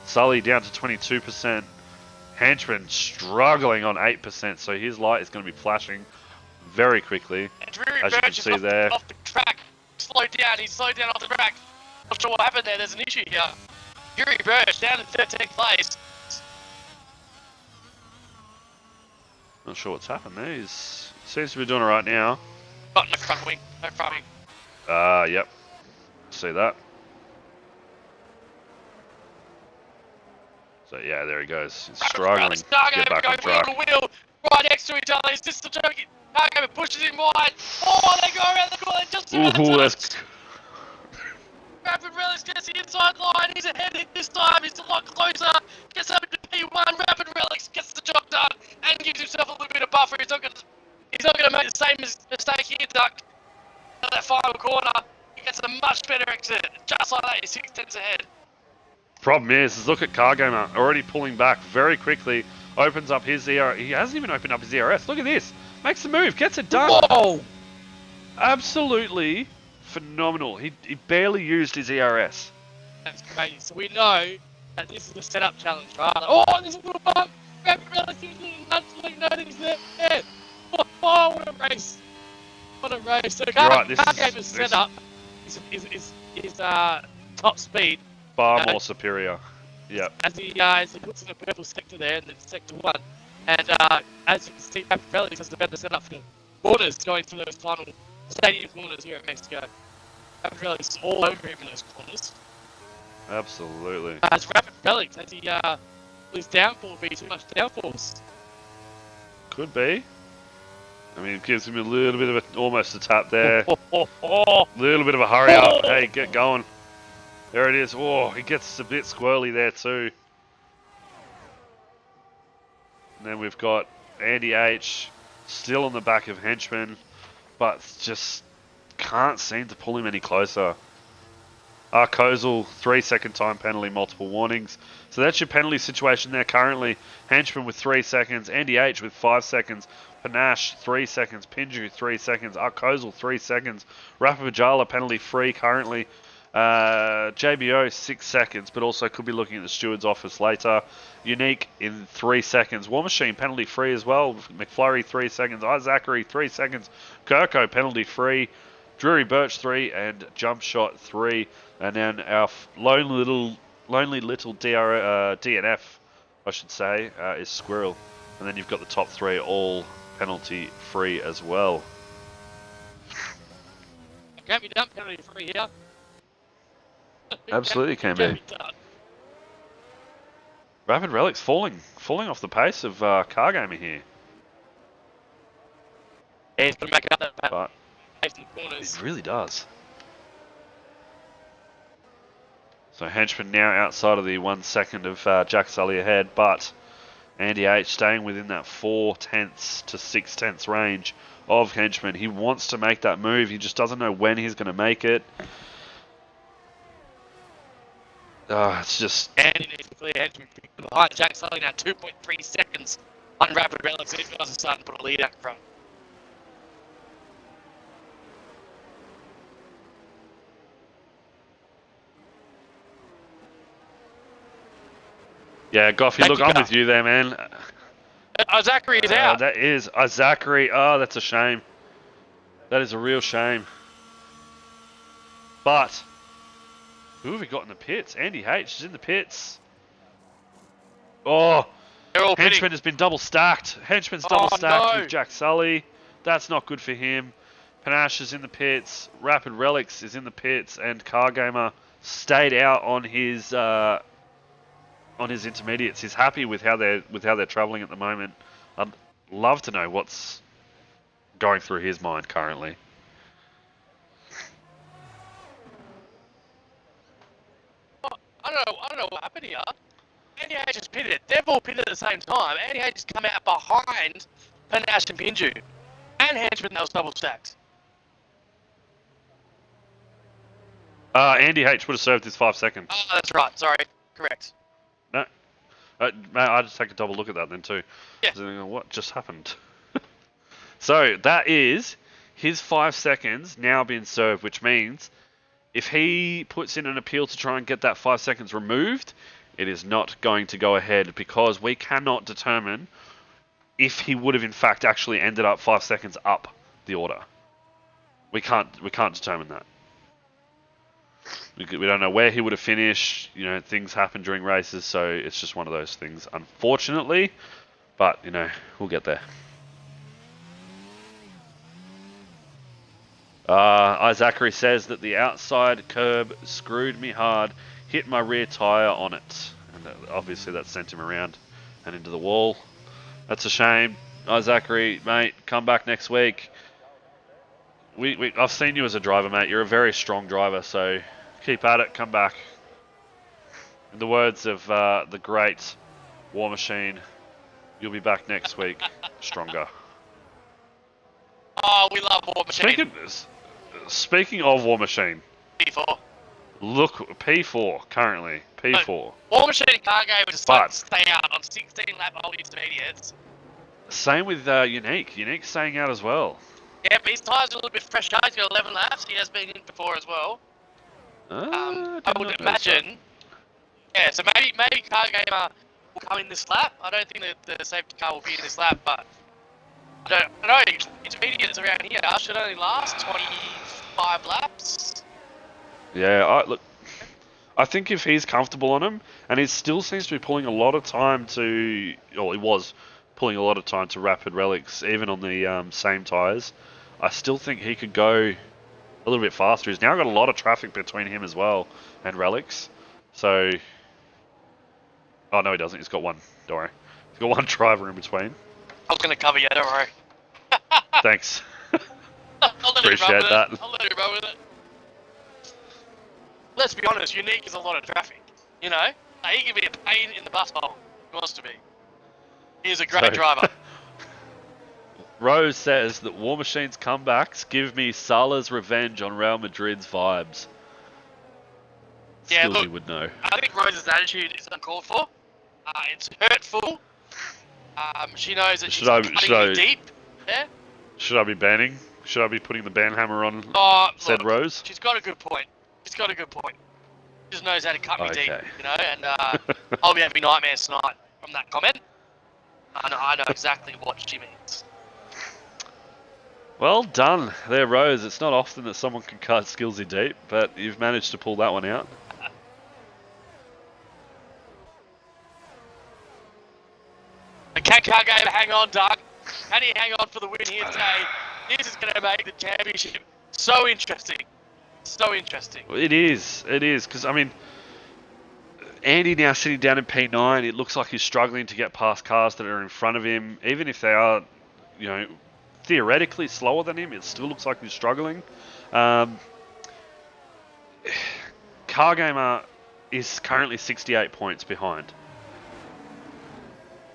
Sully down to 22%. Henchman struggling on 8%, so his light is going to be flashing very quickly, as you can see there. Off the track. Slowed down. He slowed down off the track. Not sure what happened there. There's an issue here. Yuri Birch down in 13th place. Not sure what's happened there. He seems to be doing it right now. Oh, no front wing. No front wing. Yep. See that. So yeah, there he goes. He's struggling to get back on track. Wheel to wheel, right next to each other. Is this the joke? Cargamer pushes him wide. Oh, they go around the corner just about that's... Rapid Relics gets the inside line. He's ahead this time. He's a lot closer. Gets up into P1. Rapid Relics gets the job done and gives himself a little bit of buffer. He's not going to make the same mistake here, Duck. At that final corner, he gets a much better exit. Just like that, he's 6 tenths ahead. Problem is look at Cargamer already pulling back very quickly. Opens up his ERS. He hasn't even opened up his ERS. Look at this. Makes the move. Gets it done. Whoa! Absolutely phenomenal. He barely used his ERS. That's crazy. So we know that this is the setup challenge, right? Oh, there's a little bump. Rapid Relics is absolutely nothing there. Yeah. Oh, what a race. What a race. So Cargamer's setup is top speed. Far more superior. Yep. As he puts in a purple sector there in the sector 1. And as you can see, Rapid Relics has the better setup for corners going through those final stadium corners here in Mexico. Rapid Relics is all over him in those corners. Absolutely. As Rapid Relics, as he his downfall be too much downforce. Could be. I mean, it gives him a little bit of almost a tap there. Little bit of a hurry up. Hey, get going. There it is. Oh, he gets a bit squirrely there too. And then we've got Andy H still on the back of Henchman, but just can't seem to pull him any closer. Arkozal, 3-second time penalty, multiple warnings. So that's your penalty situation there currently. Henchman with 3 seconds, Andy H with 5 seconds, Panache 3 seconds, Pinju 3 seconds, Arkozal 3 seconds, Rapapajala penalty free currently. JBO 6 seconds, but also could be looking at the steward's office later. Unique in 3 seconds. War Machine penalty free as well. McFlurry 3 seconds. Zachary 3 seconds. Kirko penalty free. Drury Birch 3 and Jump Shot 3. And then our lonely little DNF, I should say, is Squirrel. And then you've got the top 3 all penalty free as well. Can't be done penalty free here. Absolutely can be. Rapid Relic's falling off the pace of Car Gamer here. Yeah, he's going to make up that But pace in the corners. it really does. So Henchman now outside of the 1 second of Jack Sully ahead, but Andy H staying within that 4/10 to 6/10 range of Henchman. He wants to make that move. He just doesn't know when he's going to make it. It's just... Andy needs to clear Henchman behind Jack Sully now, 2.3 seconds on Rapid Relics. These guys are starting to put a lead out front. Yeah, Goffy, look, I'm with you there, man. Zachary is out. That is Zachary. Oh, that's a shame. That is a real shame. But who have we got in the pits? Andy H is in the pits. Oh, Henchman has been double stacked. Henchman's double stacked with Jack Sully. That's not good for him. Panache is in the pits. Rapid Relics is in the pits, and Car Gamer stayed out on his intermediates. He's happy with how they're travelling at the moment. I'd love to know what's going through his mind currently. I don't know what happened here. Andy H just pitted. They've all pitted at the same time. Andy H has come out behind Panache and Pinju. And Henchman, that was double stacked. Andy H would have served his 5 seconds. Oh, that's right. Sorry. Correct. No. I just take a double look at that then too. Yeah. So, what just happened? So that is his 5 seconds now being served, which means if he puts in an appeal to try and get that 5 seconds removed, it is not going to go ahead because we cannot determine if he would have in fact actually ended up 5 seconds up the order. We can't determine that. We don't know where he would have finished. You know, things happen during races, so it's just one of those things, unfortunately. But, you know, we'll get there. Zachary says that the outside curb screwed me hard, hit my rear tyre on it. And obviously that sent him around and into the wall. That's a shame. Zachary, mate, come back next week. I've seen you as a driver, mate. You're a very strong driver, so keep at it. Come back. In the words of the great War Machine, you'll be back next week, stronger. Oh, we love War Machine. Speaking of War Machine, P4. Look, P4 currently. P4. War Machine and Car Gamer just like stay out on 16 lap old intermediates. Same with Unique. Unique's staying out as well. Yeah, but his tyres are a little bit fresh. He's got 11 laps. He has been in before as well. I would imagine. Yeah, so maybe Car Gamer will come in this lap. I don't think that the safety car will be in this lap, but I don't know. Intermediates around here should only last 25 laps. Yeah, I think if he's comfortable on him, and he still seems to be pulling a lot of time to, or he was pulling a lot of time to Rapid Relics, even on the same tyres, I still think he could go a little bit faster. He's now got a lot of traffic between him as well and Relics. So, oh no, he doesn't. He's got one. Don't worry. He's got one driver in between. I was going to cover you, don't worry. Thanks. Appreciate that. I'll let you run with it. Let's be honest, Unique is a lot of traffic. You know? He can be a pain in the butthole. He wants to be. He's a great driver. Rose says that War Machine's comebacks give me Salah's revenge on Real Madrid's vibes. Yeah, Skills look, he would know. I think Rose's attitude is uncalled for. It's hurtful. She knows that she's cutting you deep. Yeah? Should I be banning? Should I be putting the ban hammer on said Rose? She's got a good point. She just knows how to cut me deep, you know, and I'll be having nightmares tonight from that comment. I know exactly what she means. Well done there, Rose. It's not often that someone can cut skillsy deep, but you've managed to pull that one out. Can Cargame hang on, Doug? Can he hang on for the win here today? This is going to make the championship so interesting. So interesting. It is, because, I mean, Andy now sitting down in P9, it looks like he's struggling to get past cars that are in front of him. Even if they are, you know, theoretically slower than him, it still looks like he's struggling. Cargamer is currently 68 points behind.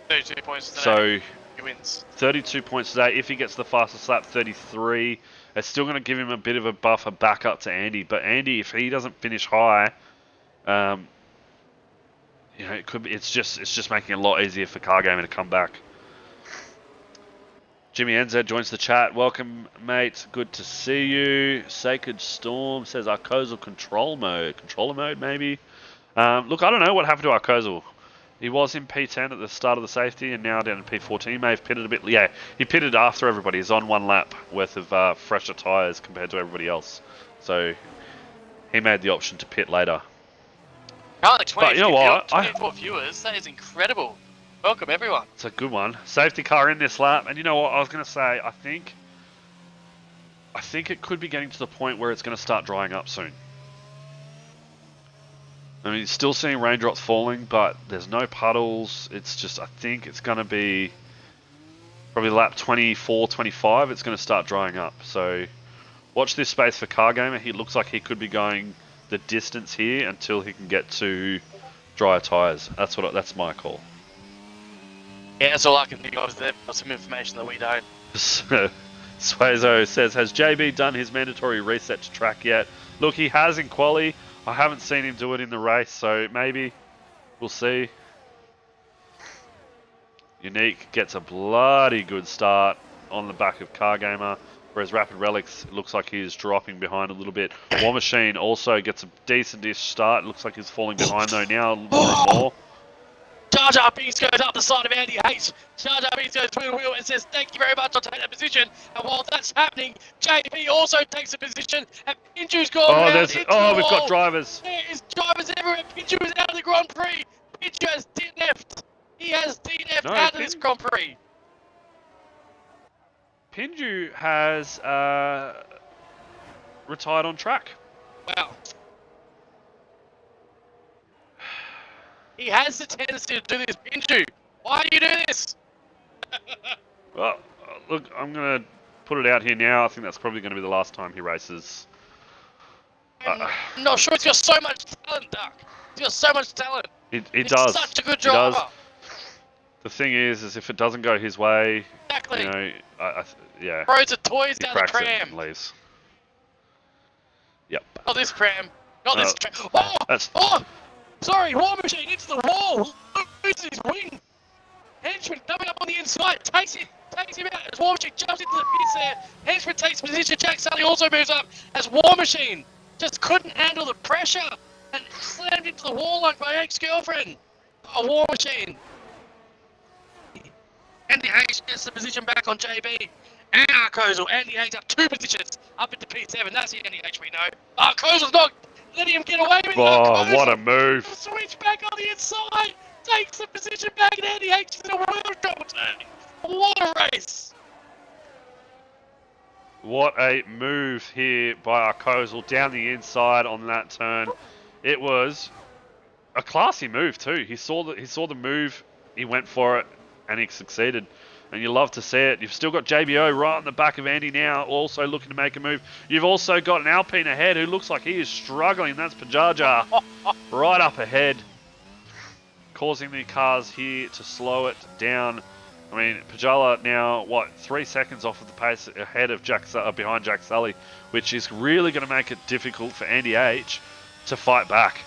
32 points today. So He wins. 32 points today. If he gets the fastest lap, 33. It's still going to give him a bit of a buffer back up to Andy. But Andy, if he doesn't finish high, you know, it could be. It's just making it a lot easier for Cargamer to come back. Jimmy NZ joins the chat. Welcome, mate. Good to see you. Sacred Storm says Arcozal controller mode maybe. Look, I don't know what happened to Arcozal. He was in P10 at the start of the safety and now down in P14. He may have pitted a bit. Yeah, he pitted after everybody. He's on one lap worth of fresher tyres compared to everybody else. So he made the option to pit later. Currently 20, but you know what? 24 viewers. That is incredible. Welcome, everyone. It's a good one. Safety car in this lap. And you know what? I was going to say, I think it could be getting to the point where it's going to start drying up soon. I mean, still seeing raindrops falling, but there's no puddles. It's just, I think it's going to be probably lap 24, 25. It's going to start drying up. So watch this space for Cargamer. He looks like he could be going the distance here until he can get to drier tyres. That's my call. Yeah, that's all I can think of. There's some information that we don't. Swazo says, has JB done his mandatory reset to track yet? Look, he has in quali. I haven't seen him do it in the race, so maybe we'll see. Unique gets a bloody good start on the back of Cargamer, whereas Rapid Relics looks like he's dropping behind a little bit. War Machine also gets a decent-ish start. Looks like he's falling behind though now more and more. Jar Jar Binks goes up the side of Andy H. Jar Jar Binks goes wheel and says, thank you very much, I'll take that position. And while that's happening, JB also takes a position, and Pinju's gone round into the we've wall. got drivers. There is drivers everywhere. Pinju is out of the Grand Prix. Pinju has DNF'd. He has DNF'd out of this Grand Prix. Pinju has retired on track. Wow. He has the tendency to do this, Pinju. Why do you do this? Well, look, I'm going to put it out here now. I think that's probably going to be the last time he races. I'm not sure. He's got so much talent, Duck. He's got so much talent. He He's does. such a good driver. The thing is if it doesn't go his way, Exactly. you know, yeah. Throws the toys He down the cracks it pram. and leaves. Yep. Not this pram. Not this tram. That's... Sorry, War Machine into the wall. Loses his wing. Henchman coming up on the inside. Takes him out as War Machine jumps into the pits there. Henchman takes position. Jack Sully also moves up as War Machine just couldn't handle the pressure and slammed into the wall like my ex-girlfriend. A War Machine. Andy H gets the position back on JB. And Arcozal. Andy H up 2 positions up into P7. That's the Andy H we know. Arcozal's not letting him get away with it. Oh, what a move. Switch back on the inside. Takes the position back, and Andy H is in a world trouble turn. What a race. What a move here by Arcozal down the inside on that turn. It was a classy move too. He saw the move, he went for it, and he succeeded. And you love to see it. You've still got JBO right on the back of Andy now, also looking to make a move. You've also got an Alpine ahead who looks like he is struggling. That's Pajaja right up ahead, causing the cars here to slow it down. I mean, Pajala now, 3 seconds off of the pace ahead of behind Jack Sully, which is really going to make it difficult for Andy H to fight back.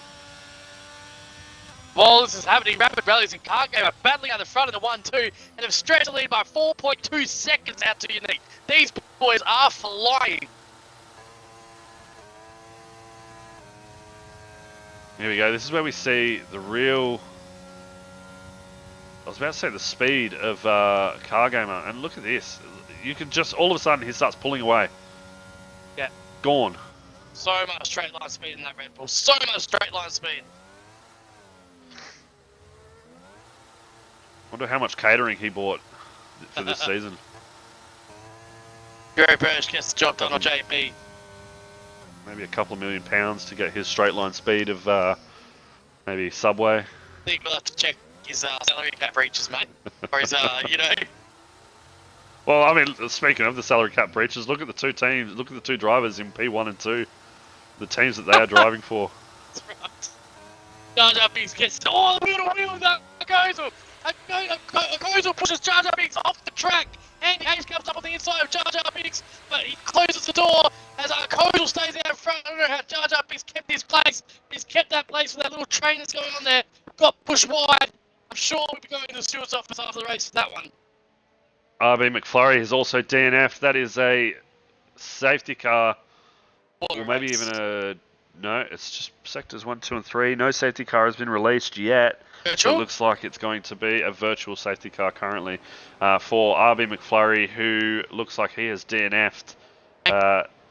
While this is happening, Rapid Rallies and Cargame are battling out the front of the 1-2 and have stretched the lead by 4.2 seconds out to Unique. These boys are flying. Here we go. This is where we see the real... I was about to say the speed of Cargamer, and look at this. you can just all of a sudden he starts pulling away. Yeah. Gone. So much straight line speed in that Red Bull. So much straight line speed. Wonder how much catering he bought for this season. Gary Burge gets the job done on JP. Maybe a couple of £1 million to get his straight line speed of maybe Subway. I think we'll have to check his salary cap breaches, mate. Or his, you know. Well, I mean, speaking of the salary cap breaches, look at the two teams. Look at the two drivers in P1 and 2. The teams that they are driving for. That's right. Jar Jar Binks gets. Oh, wheel to wheel with that Gozel. Gozel pushes Jar Jar Binks off the track. Andy Hayes comes up on the inside of Jar Jar Binks, but he closes the door as Gozel stays out in front. I don't know how Jar Jar Binks kept his place. He's kept that place with that little train that's going on there. Got pushed wide. I'm sure we'll be going to the stewards' office after the race for that one. RB McFlurry is also DNF. That is a safety car. Or maybe even a... No, it's just sectors 1, 2 and 3. No safety car has been released yet. Virtual? It looks like it's going to be a virtual safety car currently for RB McFlurry, who looks like he has DNF'd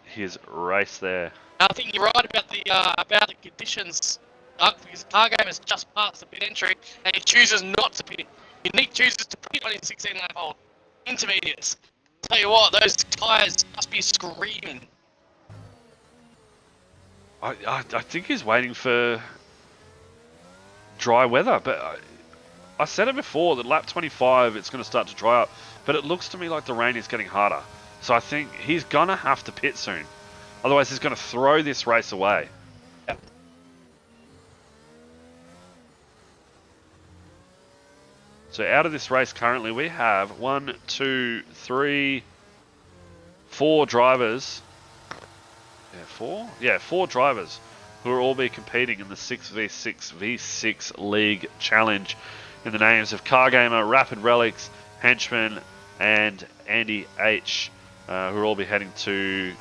his race there. I think you're right about the conditions. Because the car game has just passed the pit entry, and he chooses not to pit. Unique chooses to pit on his 16 lap hole. Intermediates. Tell you what, those tyres must be screaming. I think he's waiting for dry weather, but I said it before that lap 25 it's going to start to dry up, but it looks to me like the rain is getting harder. So I think he's going to have to pit soon. Otherwise he's going to throw this race away. Yep. So out of this race currently we have 1, 2, 3, 4 drivers. Yeah, 4? Yeah, 4 drivers who will all be competing in the 6v6v6 League Challenge in the names of Cargamer, Rapid Relics, Henchman, and Andy H, who will all be heading to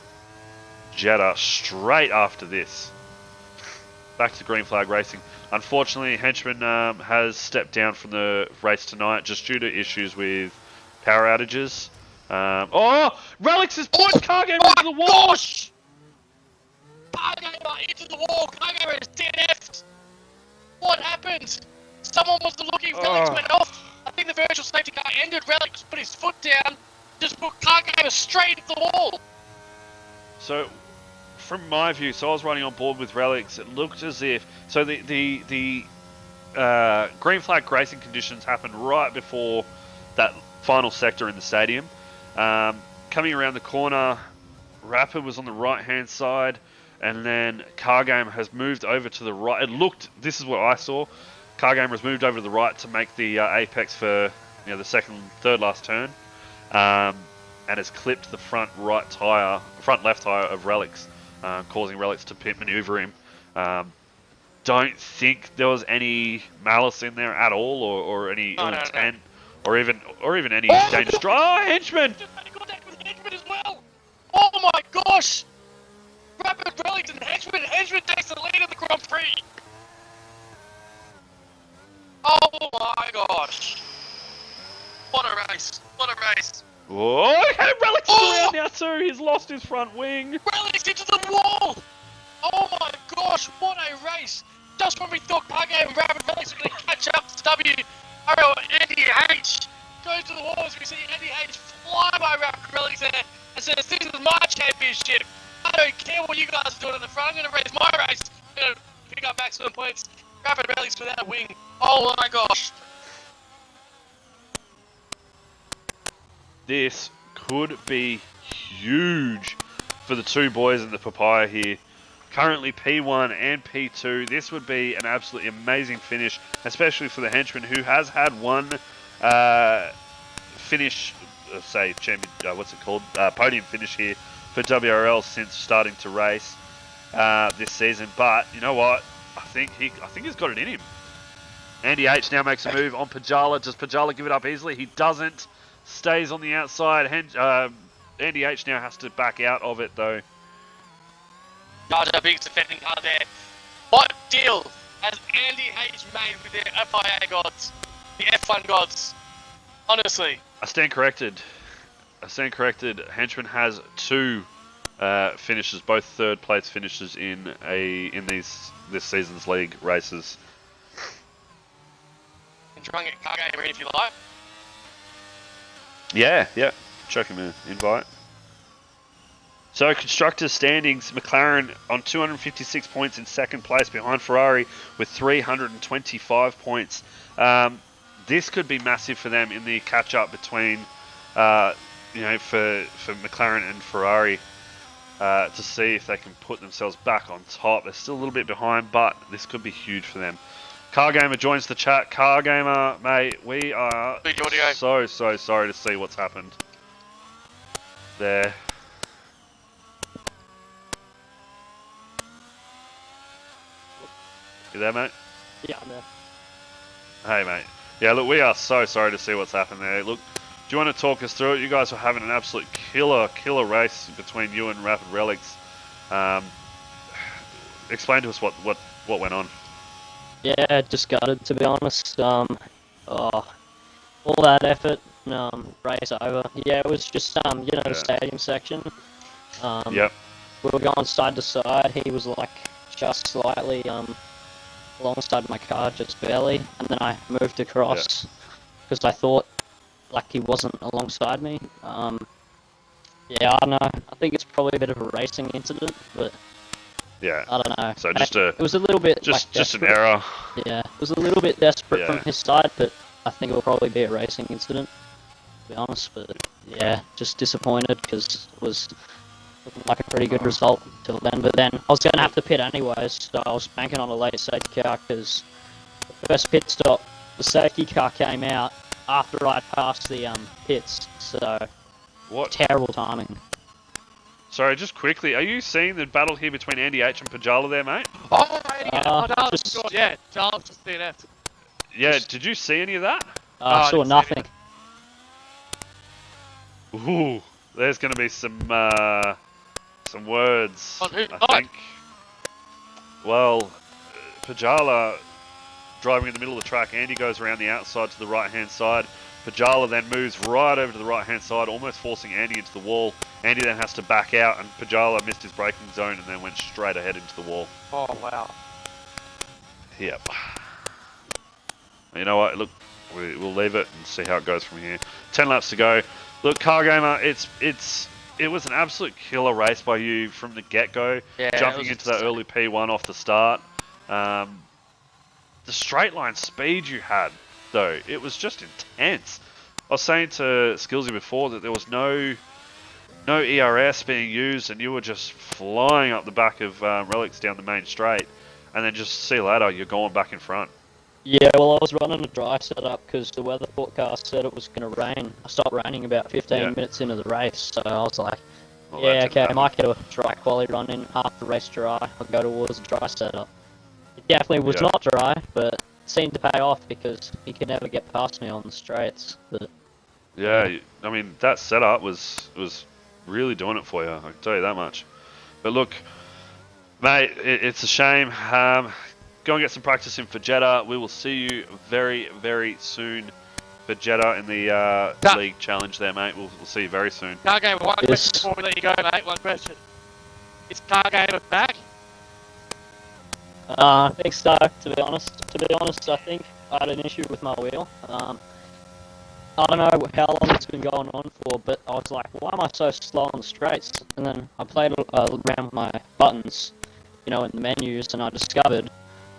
Jeddah straight after this. Back to Green Flag Racing. Unfortunately, Henchman has stepped down from the race tonight just due to issues with power outages. Relics has pushed Cargamer into the wall! Gosh! Cargamer into the wall. Cargamer is DNF'd. What happened? Someone was looking. Relics went off. I think the virtual safety car ended. Relics put his foot down. Just put Cargamer straight into the wall. So, from my view, so I was running on board with Relics. It looked as if the green flag racing conditions happened right before that final sector in the stadium. Coming around the corner, Rapid was on the right hand side. And then Cargamer has moved over to the right. It looked, this is what I saw. Cargamer has moved over to the right to make the apex for the third last turn, and has clipped the front left tire of Relics, causing Relics to pit maneuver him. Don't think there was any malice in there at all, or any ill intent, or even any dangerous drive. Oh, Henchman! Just had contact with Henchman as well. Oh my gosh! Rapid Relics and Henchman. Henchman takes the lead of the Grand Prix. Oh my gosh. What a race. What a race. Oh, Relics is around now too. He's lost his front wing. Relics into the wall. Oh my gosh. What a race. Just when we thought Cargamer and Rapid Relics were going to catch up to WRL, Andy H goes to the wall as we see Andy H fly by Rapid Relics there and says, "This is my championship. I don't care what you guys are doing in the front. I'm going to race my race. I'm going to pick up maximum points." Rapid Relics without a wing. Oh my gosh. This could be huge for the two boys in the papaya here. Currently P1 and P2. This would be an absolutely amazing finish, especially for the Henchman, who has had one finish, podium finish here for WRL since starting to race this season. But you know what? I think he's got it in him. Andy H now makes a move on Pajala. Does Pajala give it up easily? He doesn't. Stays on the outside. Andy H now has to back out of it though. Jar Jar Binks defending hard there. What deal has Andy H made with the FIA gods? The F1 gods? Honestly. I stand corrected. I stand corrected. Henchman has 2 finishes, both third place finishes in this season's league races. And try and get car game ready if you like. Yeah. Chuck him an invite. So constructors standings, McLaren on 256 points in second place behind Ferrari with 325 points. This could be massive for them in the catch-up between, for McLaren and Ferrari to see if they can put themselves back on top. They're still a little bit behind, but this could be huge for them. Car Gamer joins the chat. Car Gamer, mate, we are so sorry to see what's happened there. You there, mate? Yeah, I'm there. Hey, mate. Yeah, look, we are so sorry to see what's happened there. Look, do you want to talk us through it? You guys were having an absolute killer race between you and Rapid Relics. Explain to us what went on. Yeah, just gutted, to be honest. All that effort, race over. Yeah, it was just, the stadium section. Yep. We were going side to side. He was, like, just slightly, alongside my car, just barely. And then I moved across, because I thought, like, he wasn't alongside me. Yeah, I don't know. I think it's probably a bit of a racing incident, but... Yeah. I don't know. So it was a little bit just an error. Yeah, it was a little bit desperate from his side, but I think it will probably be a racing incident, to be honest. But yeah, just disappointed because it was looking like a pretty good result till then. But then I was going to have to pit anyways, so I was banking on a late safety car because the first pit stop, the safety car came out after I passed the pits, so terrible timing. Sorry, just quickly, are you seeing the battle here between Andy H and Pajala there, mate? Oh, Charles just DNF. Yeah, did you see any of that? I saw nothing. Ooh, there's going to be some words, On who? I think. Well, Pajala driving in the middle of the track. Andy goes around the outside to the right-hand side. Pajala then moves right over to the right-hand side, almost forcing Andy into the wall. Andy then has to back out, and Pajala missed his braking zone and then went straight ahead into the wall. Oh, wow. Yep. You know what? Look, we'll leave it and see how it goes from here. 10 laps to go. Look, Car Gamer, it was an absolute killer race by you from the get-go. Yeah, jumping into that early P1 off the start. The straight line speed you had, though, it was just intense. I was saying to Skillsy before that there was no ERS being used, and you were just flying up the back of Relics down the main straight, and then just see you later, you're going back in front. Yeah, well, I was running a dry setup because the weather forecast said it was going to rain. I stopped raining about 15 minutes into the race, so I was like, I might get a dry quali run in, half the race dry, I'll go towards a dry setup. It definitely was not dry, but it seemed to pay off because he could never get past me on the straights. But yeah, I mean, that setup was really doing it for you, I can tell you that much. But look, mate, it's a shame. Go and get some practice in for Jeddah. We will see you very, very soon for Jeddah in the league challenge there, mate. We'll see you very soon. Car Gamer, one question before we let you go, mate. One question. Is Car Gamer back? I think so, to be honest. I think I had an issue with my wheel. I don't know how long it's been going on for, but I was like, why am I so slow on the straights? And then I played around with my buttons, in the menus, and I discovered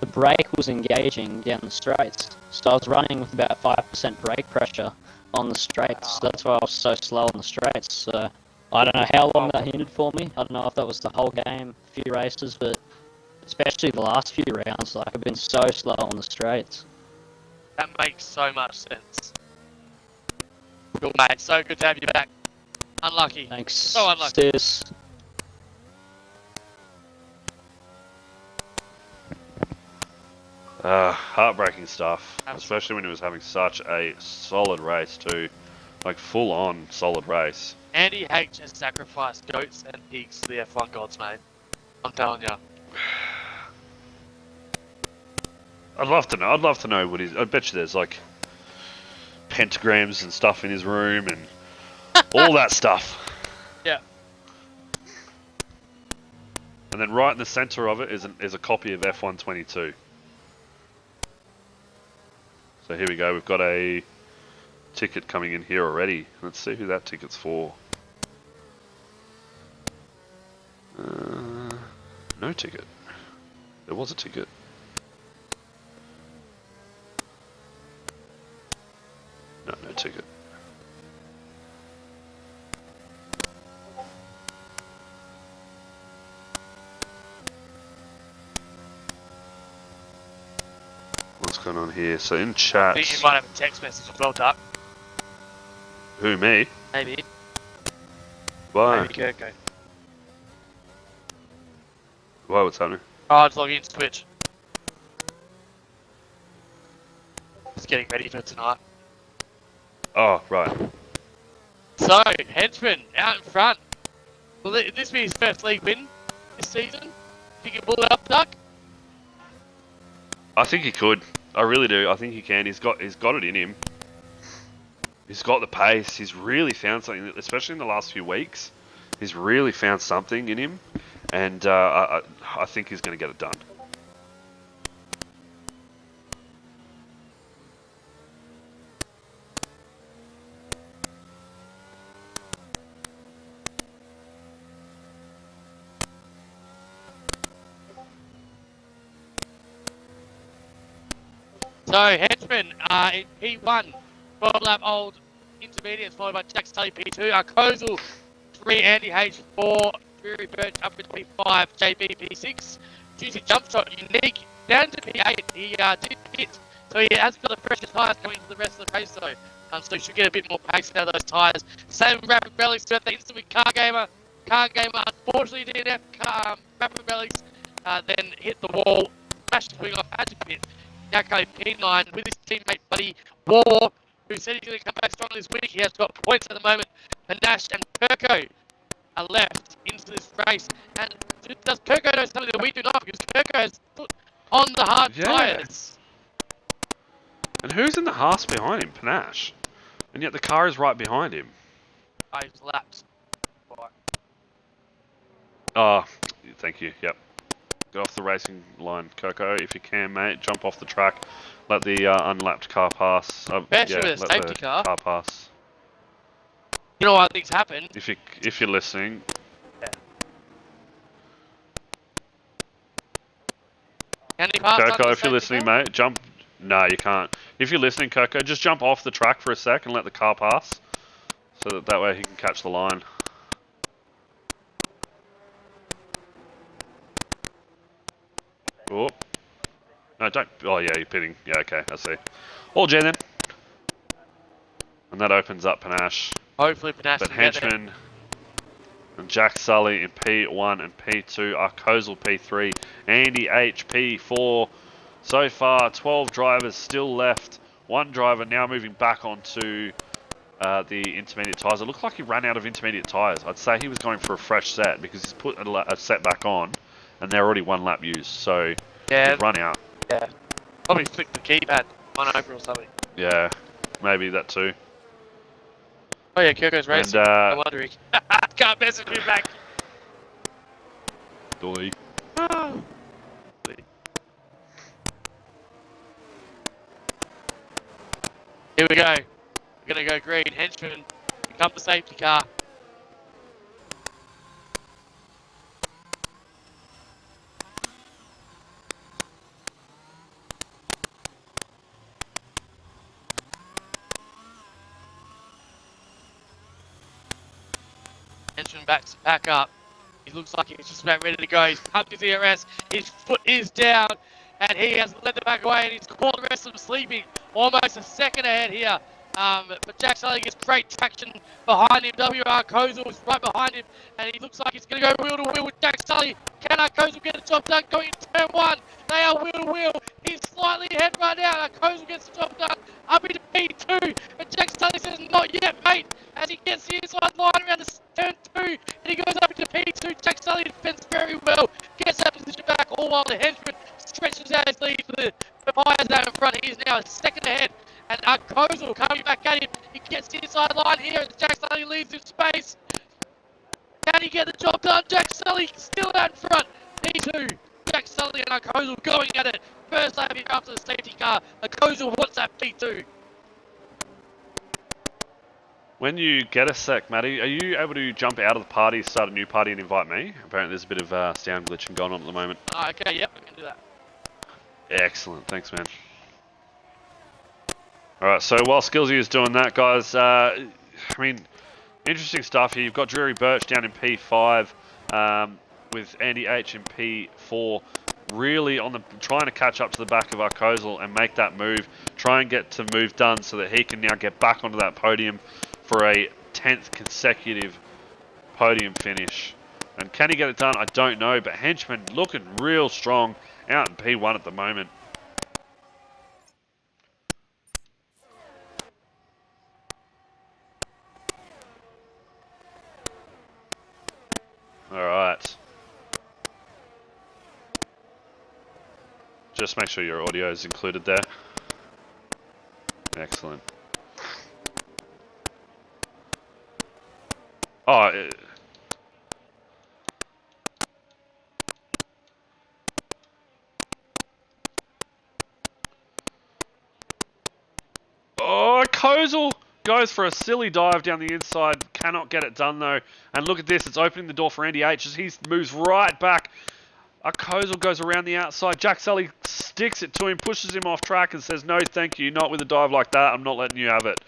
the brake was engaging down the straights. So I was running with about 5% brake pressure on the straights. So that's why I was so slow on the straights. So I don't know how long that hindered for me. I don't know if that was the whole game, a few races, but especially the last few rounds, like I've been so slow on the straights. That makes so much sense. Cool, mate. So good to have you back. Unlucky. Thanks. So unlucky. Cheers. Heartbreaking stuff, Absolutely. especially when he was having such a solid race too, like full-on solid race. Andy H has sacrificed goats and pigs to the F1 gods, mate. I'm telling you. I'd love to know. I bet you there's like pentagrams and stuff in his room, and All that stuff. Yeah. And then right in the centre of it is a copy of F122. So here we go, we've got a ticket coming in here already. Let's see who that ticket's for. No ticket. There was a ticket. No ticket. What's going on here? So in chat. I think you might have a text message as well, Duck. Who, me? Maybe. Why? Maybe Kirko. Why, what's happening? Oh, it's logging into Twitch. Just getting ready for tonight. Oh, right. So, Henchman out in front. Will this be his first league win this season? If he can pull it up, Duck? I think he could. I really do. I think he can. He's got it in him. He's got the pace. He's really found something, especially in the last few weeks. He's really found something in him, and I think he's going to get it done. So, Henchman in P1, 12 lap old intermediates, followed by Jack Tully P2, Kozel 3, Andy H4, Drury Birch up into P5, JB P6, Juicy Jump Shot, Unique down to P8, he did hit, so he hasn't got the freshest tyres coming into the rest of the race though, so he should get a bit more pace out of those tyres. Same Rapid Relics throughout the instant with Car Gamer unfortunately DNF, Rapid Relics then hit the wall, smashed his wing off, had to pit. Now coming P9 with his teammate Buddy War, who said he's going to come back strong this week. He has got points at the moment. Panache and Kirko are left into this race. And does Kirko know something that we do not? Because Kirko has put on the hard tyres. And who's in the Haas behind him? Panache. And yet the car is right behind him. Oh, he's lapped. Right. Oh, thank you. Yep. Get off the racing line, Coco, if you can, mate. Jump off the track. Let the unlapped car pass. Especially with a let safety the car. pass. You know why things happen? If you're listening. Yeah. Can he pass Coco, under if you're the listening, safety car? mate, jump. No, you can't. If you're listening, Coco, just jump off the track for a sec and let the car pass, so that way he can catch the line. Oh. No, don't. Oh, yeah, you're pitting. Yeah, okay, I see. All Gen then. And that opens up Panache. Hopefully Panache But can get there. Henchman and Jack Sully in P1 and P2, Arkozel P3, Andy H P4. So far, 12 drivers still left. One driver now moving back onto the intermediate tyres. It looked like he ran out of intermediate tyres. I'd say he was going for a fresh set because he's put a set back on and they're already one lap used. So Yeah. he's run out. Yeah. Probably flicked the keypad on over or something. Yeah, maybe that too. Oh yeah, Kirko's racing. And No wonder he can't message me back. Dolly. Oh. Here we go. We're gonna go green. Henchman, become the safety car. Henchman backs back up. He looks like he's just about ready to go. He's pumped his ERS. His foot is down. And he has led the back away and he's caught the rest of them sleeping. Almost a second ahead here. But Jack Sully gets great traction behind him. WR Kozel is right behind him. And he looks like he's going to go wheel to wheel with Jack Sully. Can Kozel get the job done going into turn one? They are wheel to wheel. He's slightly ahead right now. Kozel gets the job done up into P2. But Jack Sully says, not yet, mate. As he gets the inside line around the turn two. And he goes up into P2. Jack Sully defends very well. Gets that position back all while the Henchman stretches out his lead for the Papayas out in front. He is now a second ahead. And Kozel coming back at him. He gets the inside line here as Jack Sully leaves him space. Can he get the job done? Jack Sully still out in front. P2. Jack Sully and Kozel going at it. First lap here after the safety car. Kozel wants that P2. When you get a sec, Matty, are you able to jump out of the party, start a new party, and invite me? Apparently, there's a bit of sound glitching going on at the moment. Okay, yep, I can do that. Excellent, thanks, man. All right, so while Skillsy is doing that, guys, I mean, interesting stuff here. You've got Drury Birch down in P5 with Andy H in P4. Really on the trying to catch up to the back of Arkozel and make that move. Try and get to move done so that he can now get back onto that podium for a 10th consecutive podium finish. And can he get it done? I don't know, but Henchman looking real strong out in P1 at the moment. Alright. Just make sure your audio is included there. Excellent. Oh, Kozel goes for a silly dive down the inside. Cannot get it done though. And look at this. It's opening the door for Andy H as he moves right back. Kozel goes around the outside. Jack Sully sticks it to him, pushes him off track and says, no, thank you. Not with a dive like that. I'm not letting you have it.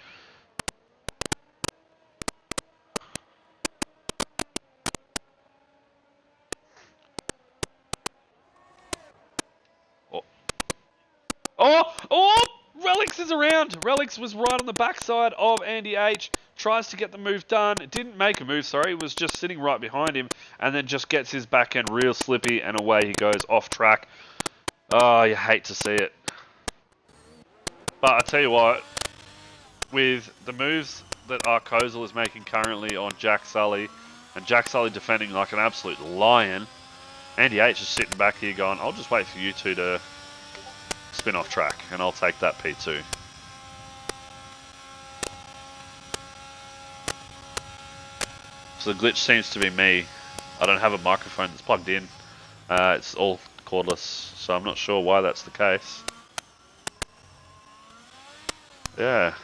Oh! Relics is around. Relics was right on the backside of Andy H. Tries to get the move done. It didn't make a move, sorry. It was just sitting right behind him. And then just gets his back end real slippy. And away he goes off track. Oh, you hate to see it. But I tell you what. With the moves that Arkozel is making currently on Jack Sully. And Jack Sully defending like an absolute lion. Andy H is sitting back here going, I'll just wait for you two to spin off track, and I'll take that P2. So the glitch seems to be me. I don't have a microphone that's plugged in. It's all cordless, so I'm not sure why that's the case. Yeah.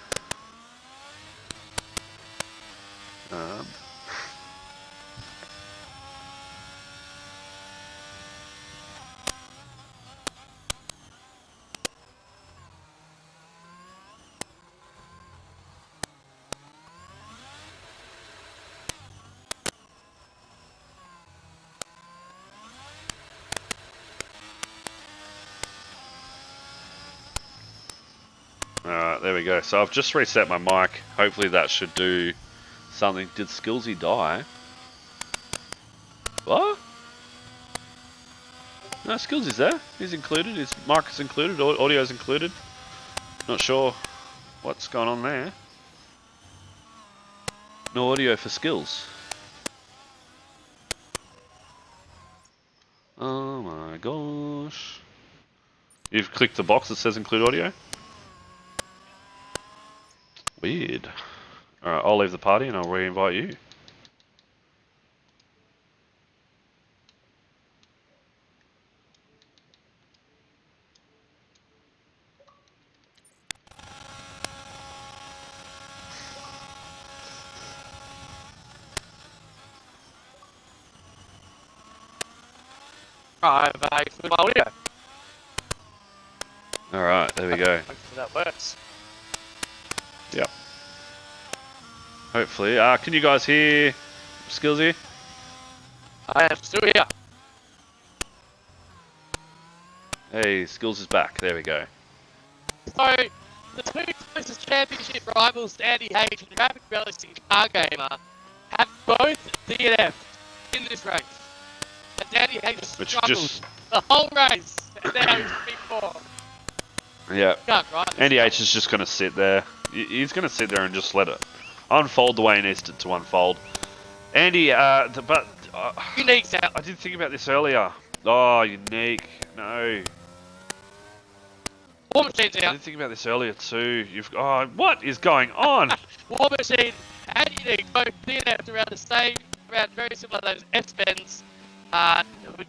Alright, there we go. So I've just reset my mic. Hopefully that should do something. Did Skillsy die? What? No, Skillsy's there. He's included. His mic is included. Audio's included. Not sure what's going on there. No audio for Skills. Oh my gosh. You've clicked the box that says include audio? Weird. Alright, I'll leave the party and I'll re-invite you. I've included my audio. Alright, there we go. Hopefully that works. Yep. Hopefully. Can you guys hear Skillsy? I am still here. Hey, Skills is back. There we go. So, the two closest championship rivals, Andy H and Rapid Realistic Car Gamer, have both DNF'd in this race. And Andy H struggled the whole race, and now he's P4. Yeah. Right, Andy H is just going to sit there. He's going to sit there and just let it unfold the way he needs it to unfold. Andy, unique sound. I did think about this earlier. Oh, unique. No. War Machine's I out. didn't think about this earlier too. What is going on? War Machine and Unique both DNF'd around the same, around very similar to those S-Bends,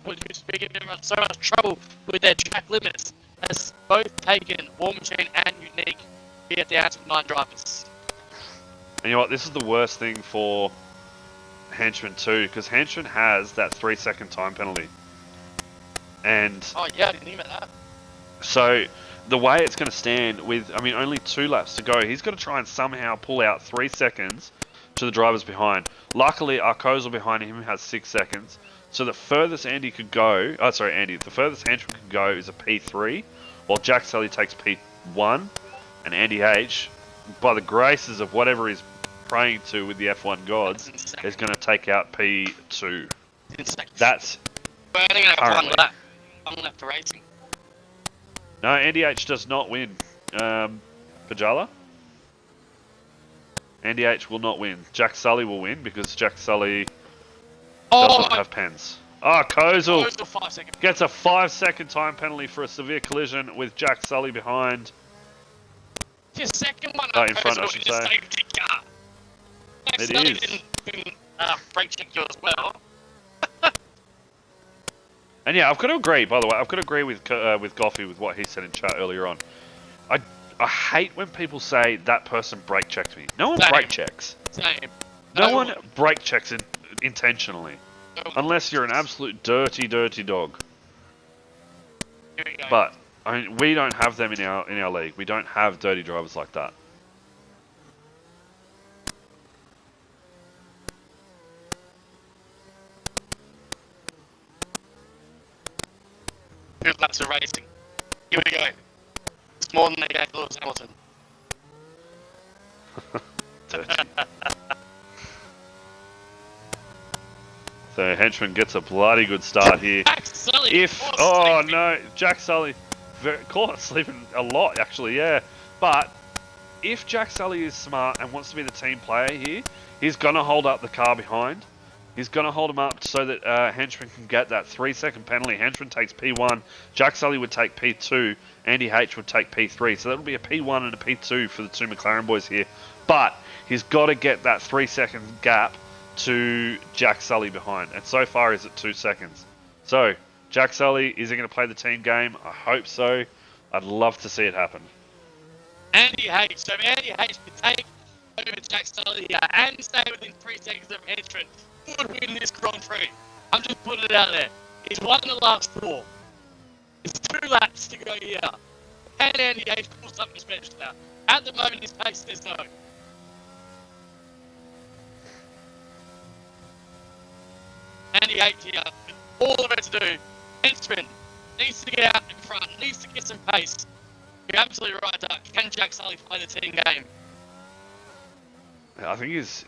which are giving everyone so much trouble with their track limits, has both taken War Machine and Unique here down to 9 drivers. And you know what? This is the worst thing for Henchman too, because Henchman has that 3-second time penalty. And Oh yeah, I didn't think about that. so the way it's going to stand with, I mean, only 2 laps to go, he's got to try and somehow pull out 3 seconds to the drivers behind. Luckily, Arcozel behind him has 6 seconds. So the furthest Andy could go, the furthest Henchman could go is a P3, while Jack Sully takes P1, and Andy H, by the graces of whatever he's praying to with the F1 gods, is going to take out P2. That's We're only going to have currently. one lap. One lap for racing. No, Andy H does not win. Pajala? Andy H will not win. Jack Sully will win because Jack Sully does not have pens. Kozel Close to 5 seconds. gets a 5-second time penalty for a severe collision with Jack Sully behind. Your second one Oh, up in front, I Kozel should is a say. safety car. Jack It Sully is. didn't brake check you as well. And yeah, I've got to agree, by the way, I've got to agree with Goffey with what he said in chat earlier on. I hate when people say that person brake checked me. No one Same. brake checks. Same. No one brake checks intentionally. Unless you're an absolute dirty dog. Here we go. But I mean, we don't have them in our league. We don't have dirty drivers like that. Good laps of racing. Here we go. It's more than they gave Lewis Hamilton. Dirty. So Henchman gets a bloody good start here. Jack Sully. Jack Sully, caught sleeping a lot actually, yeah. But if Jack Sully is smart and wants to be the team player here, he's gonna hold up the car behind. He's gonna hold him up so that Henchman can get that 3-second penalty. Henchman takes P1, Jack Sully would take P2, Andy H would take P3. So that'll be a P1 and a P2 for the 2 McLaren boys here. But he's got to get that 3-second gap to Jack Sully behind, and so far he's at 2 seconds. So Jack Sully, is he going to play the team game? I hope so. I'd love to see it happen. Andy H. So if Andy H can take over Jack Sully here and stay within 3 seconds of Henchman, would win this Grand Prix. I'm just putting it out there. He's won the last 4. There's 2 laps to go here. And Andy H pulls something special now. At the moment, his pace says no. Andy H here, with all of it to do. Henchman needs to get out in front, needs to get some pace. You're absolutely right, Doug. Can Jack Sully play the team game? I think he's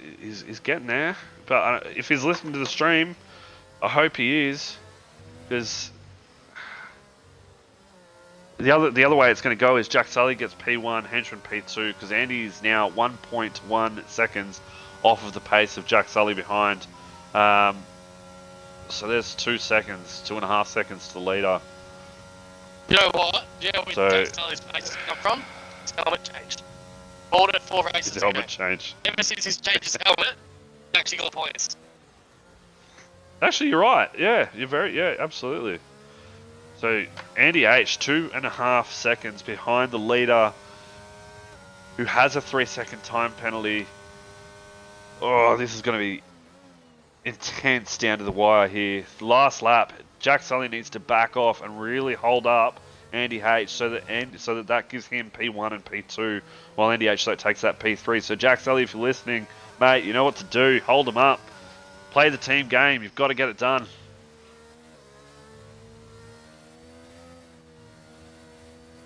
getting there, but if he's listening to the stream, I hope he is, because the other way it's going to go is Jack Sully gets P1, Henchman P2, because Andy is now 1.1 seconds off of the pace of Jack Sully behind. So there's 2 seconds, 2.5 seconds to the leader. You know what? You know where Jack Sully's pace has come from? His helmet changed. Bought it 4 races His ago. helmet change. Ever since he's changed his helmet, he actually got points. Actually, you're right. Yeah, absolutely. So Andy H, 2.5 seconds behind the leader, who has a 3-second time penalty. Oh, this is going to be intense down to the wire here. Last lap, Jack Sully needs to back off and really hold up Andy H so that gives him P1 and P2, while Andy H takes that P3. So Jack Sully, if you're listening, mate, you know what to do. Hold him up. Play the team game. You've got to get it done.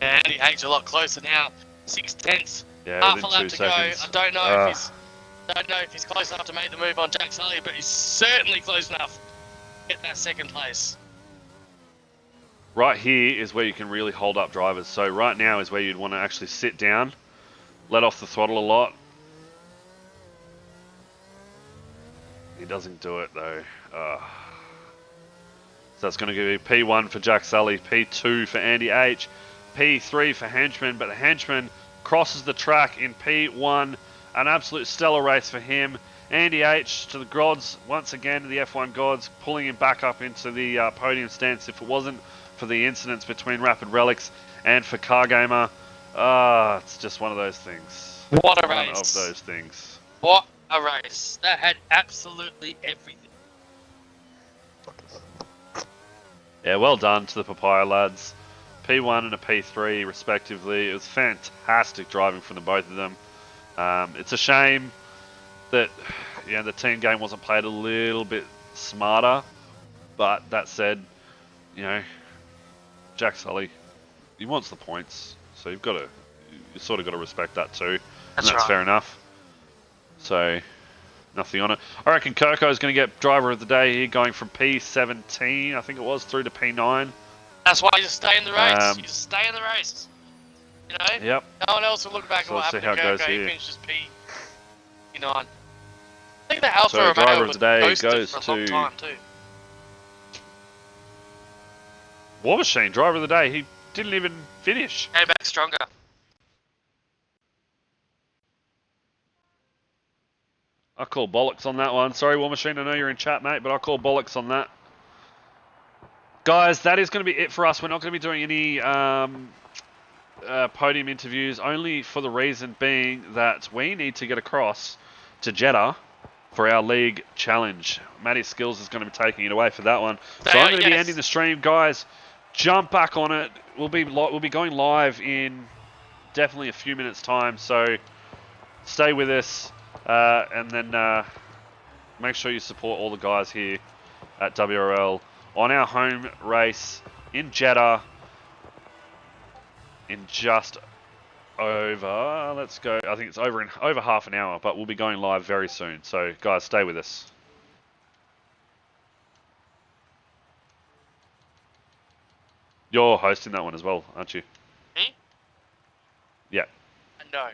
Andy H a lot closer now. 6/10. Yeah, Half within a lap 2 to seconds. go. I don't know if he's close enough to make the move on Jack Sully, but he's certainly close enough to get that 2nd place. Right here is where you can really hold up drivers. So right now is where you'd want to actually sit down, let off the throttle a lot. He doesn't do it though. So that's going to give you P1 for Jack Sully, P2 for Andy H, P3 for Henchman, but the Henchman crosses the track in P1. An absolute stellar race for him. Andy H to the gods, once again, the F1 gods, pulling him back up into the podium stance. If it wasn't for the incidents between Rapid Relics and for Car Gamer, it's just one of those things. What a One race. of those things. What a race. That had absolutely everything. Yeah, well done to the Papaya lads. P1 and a P3 respectively. It was fantastic driving from the both of them. It's a shame that the team game wasn't played a little bit smarter. But that said, Jack Sully, he wants the points, so you sort of got to respect that too. That's and that's right. fair enough. So nothing on it. I reckon Kirko is going to get driver of the day here, going from P17, I think it was, through to P9. That's why you just stay in the race. You just stay in the race. Yep. No one else will look back So at what let's see happened how to it goes Kirko. He here. finished as P9. I think the Alpha So Romeo driver of was the day ghosted goes for a long to time too. War Machine, driver of the day. He didn't even finish. Came back stronger. I call bollocks on that one. Sorry, War Machine, I know you're in chat, mate, but I call bollocks on that. Guys, that is going to be it for us. We're not going to be doing any podium interviews, only for the reason being that we need to get across to Jeddah for our league challenge. Matty Skills is going to be taking it away for that one. So I'm going to be ending the stream, guys. Jump back on it. We'll be going live in definitely a few minutes' time. So stay with us, and then make sure you support all the guys here at WRL on our home race in Jeddah in just over, let's go, I think it's over half an hour, but we'll be going live very soon. So guys, stay with us. You're hosting that one as well, aren't you? Me? Yeah. No.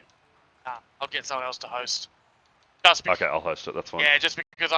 I'll get someone else to host. Just because, Okay, I'll host it, that's fine. yeah, just because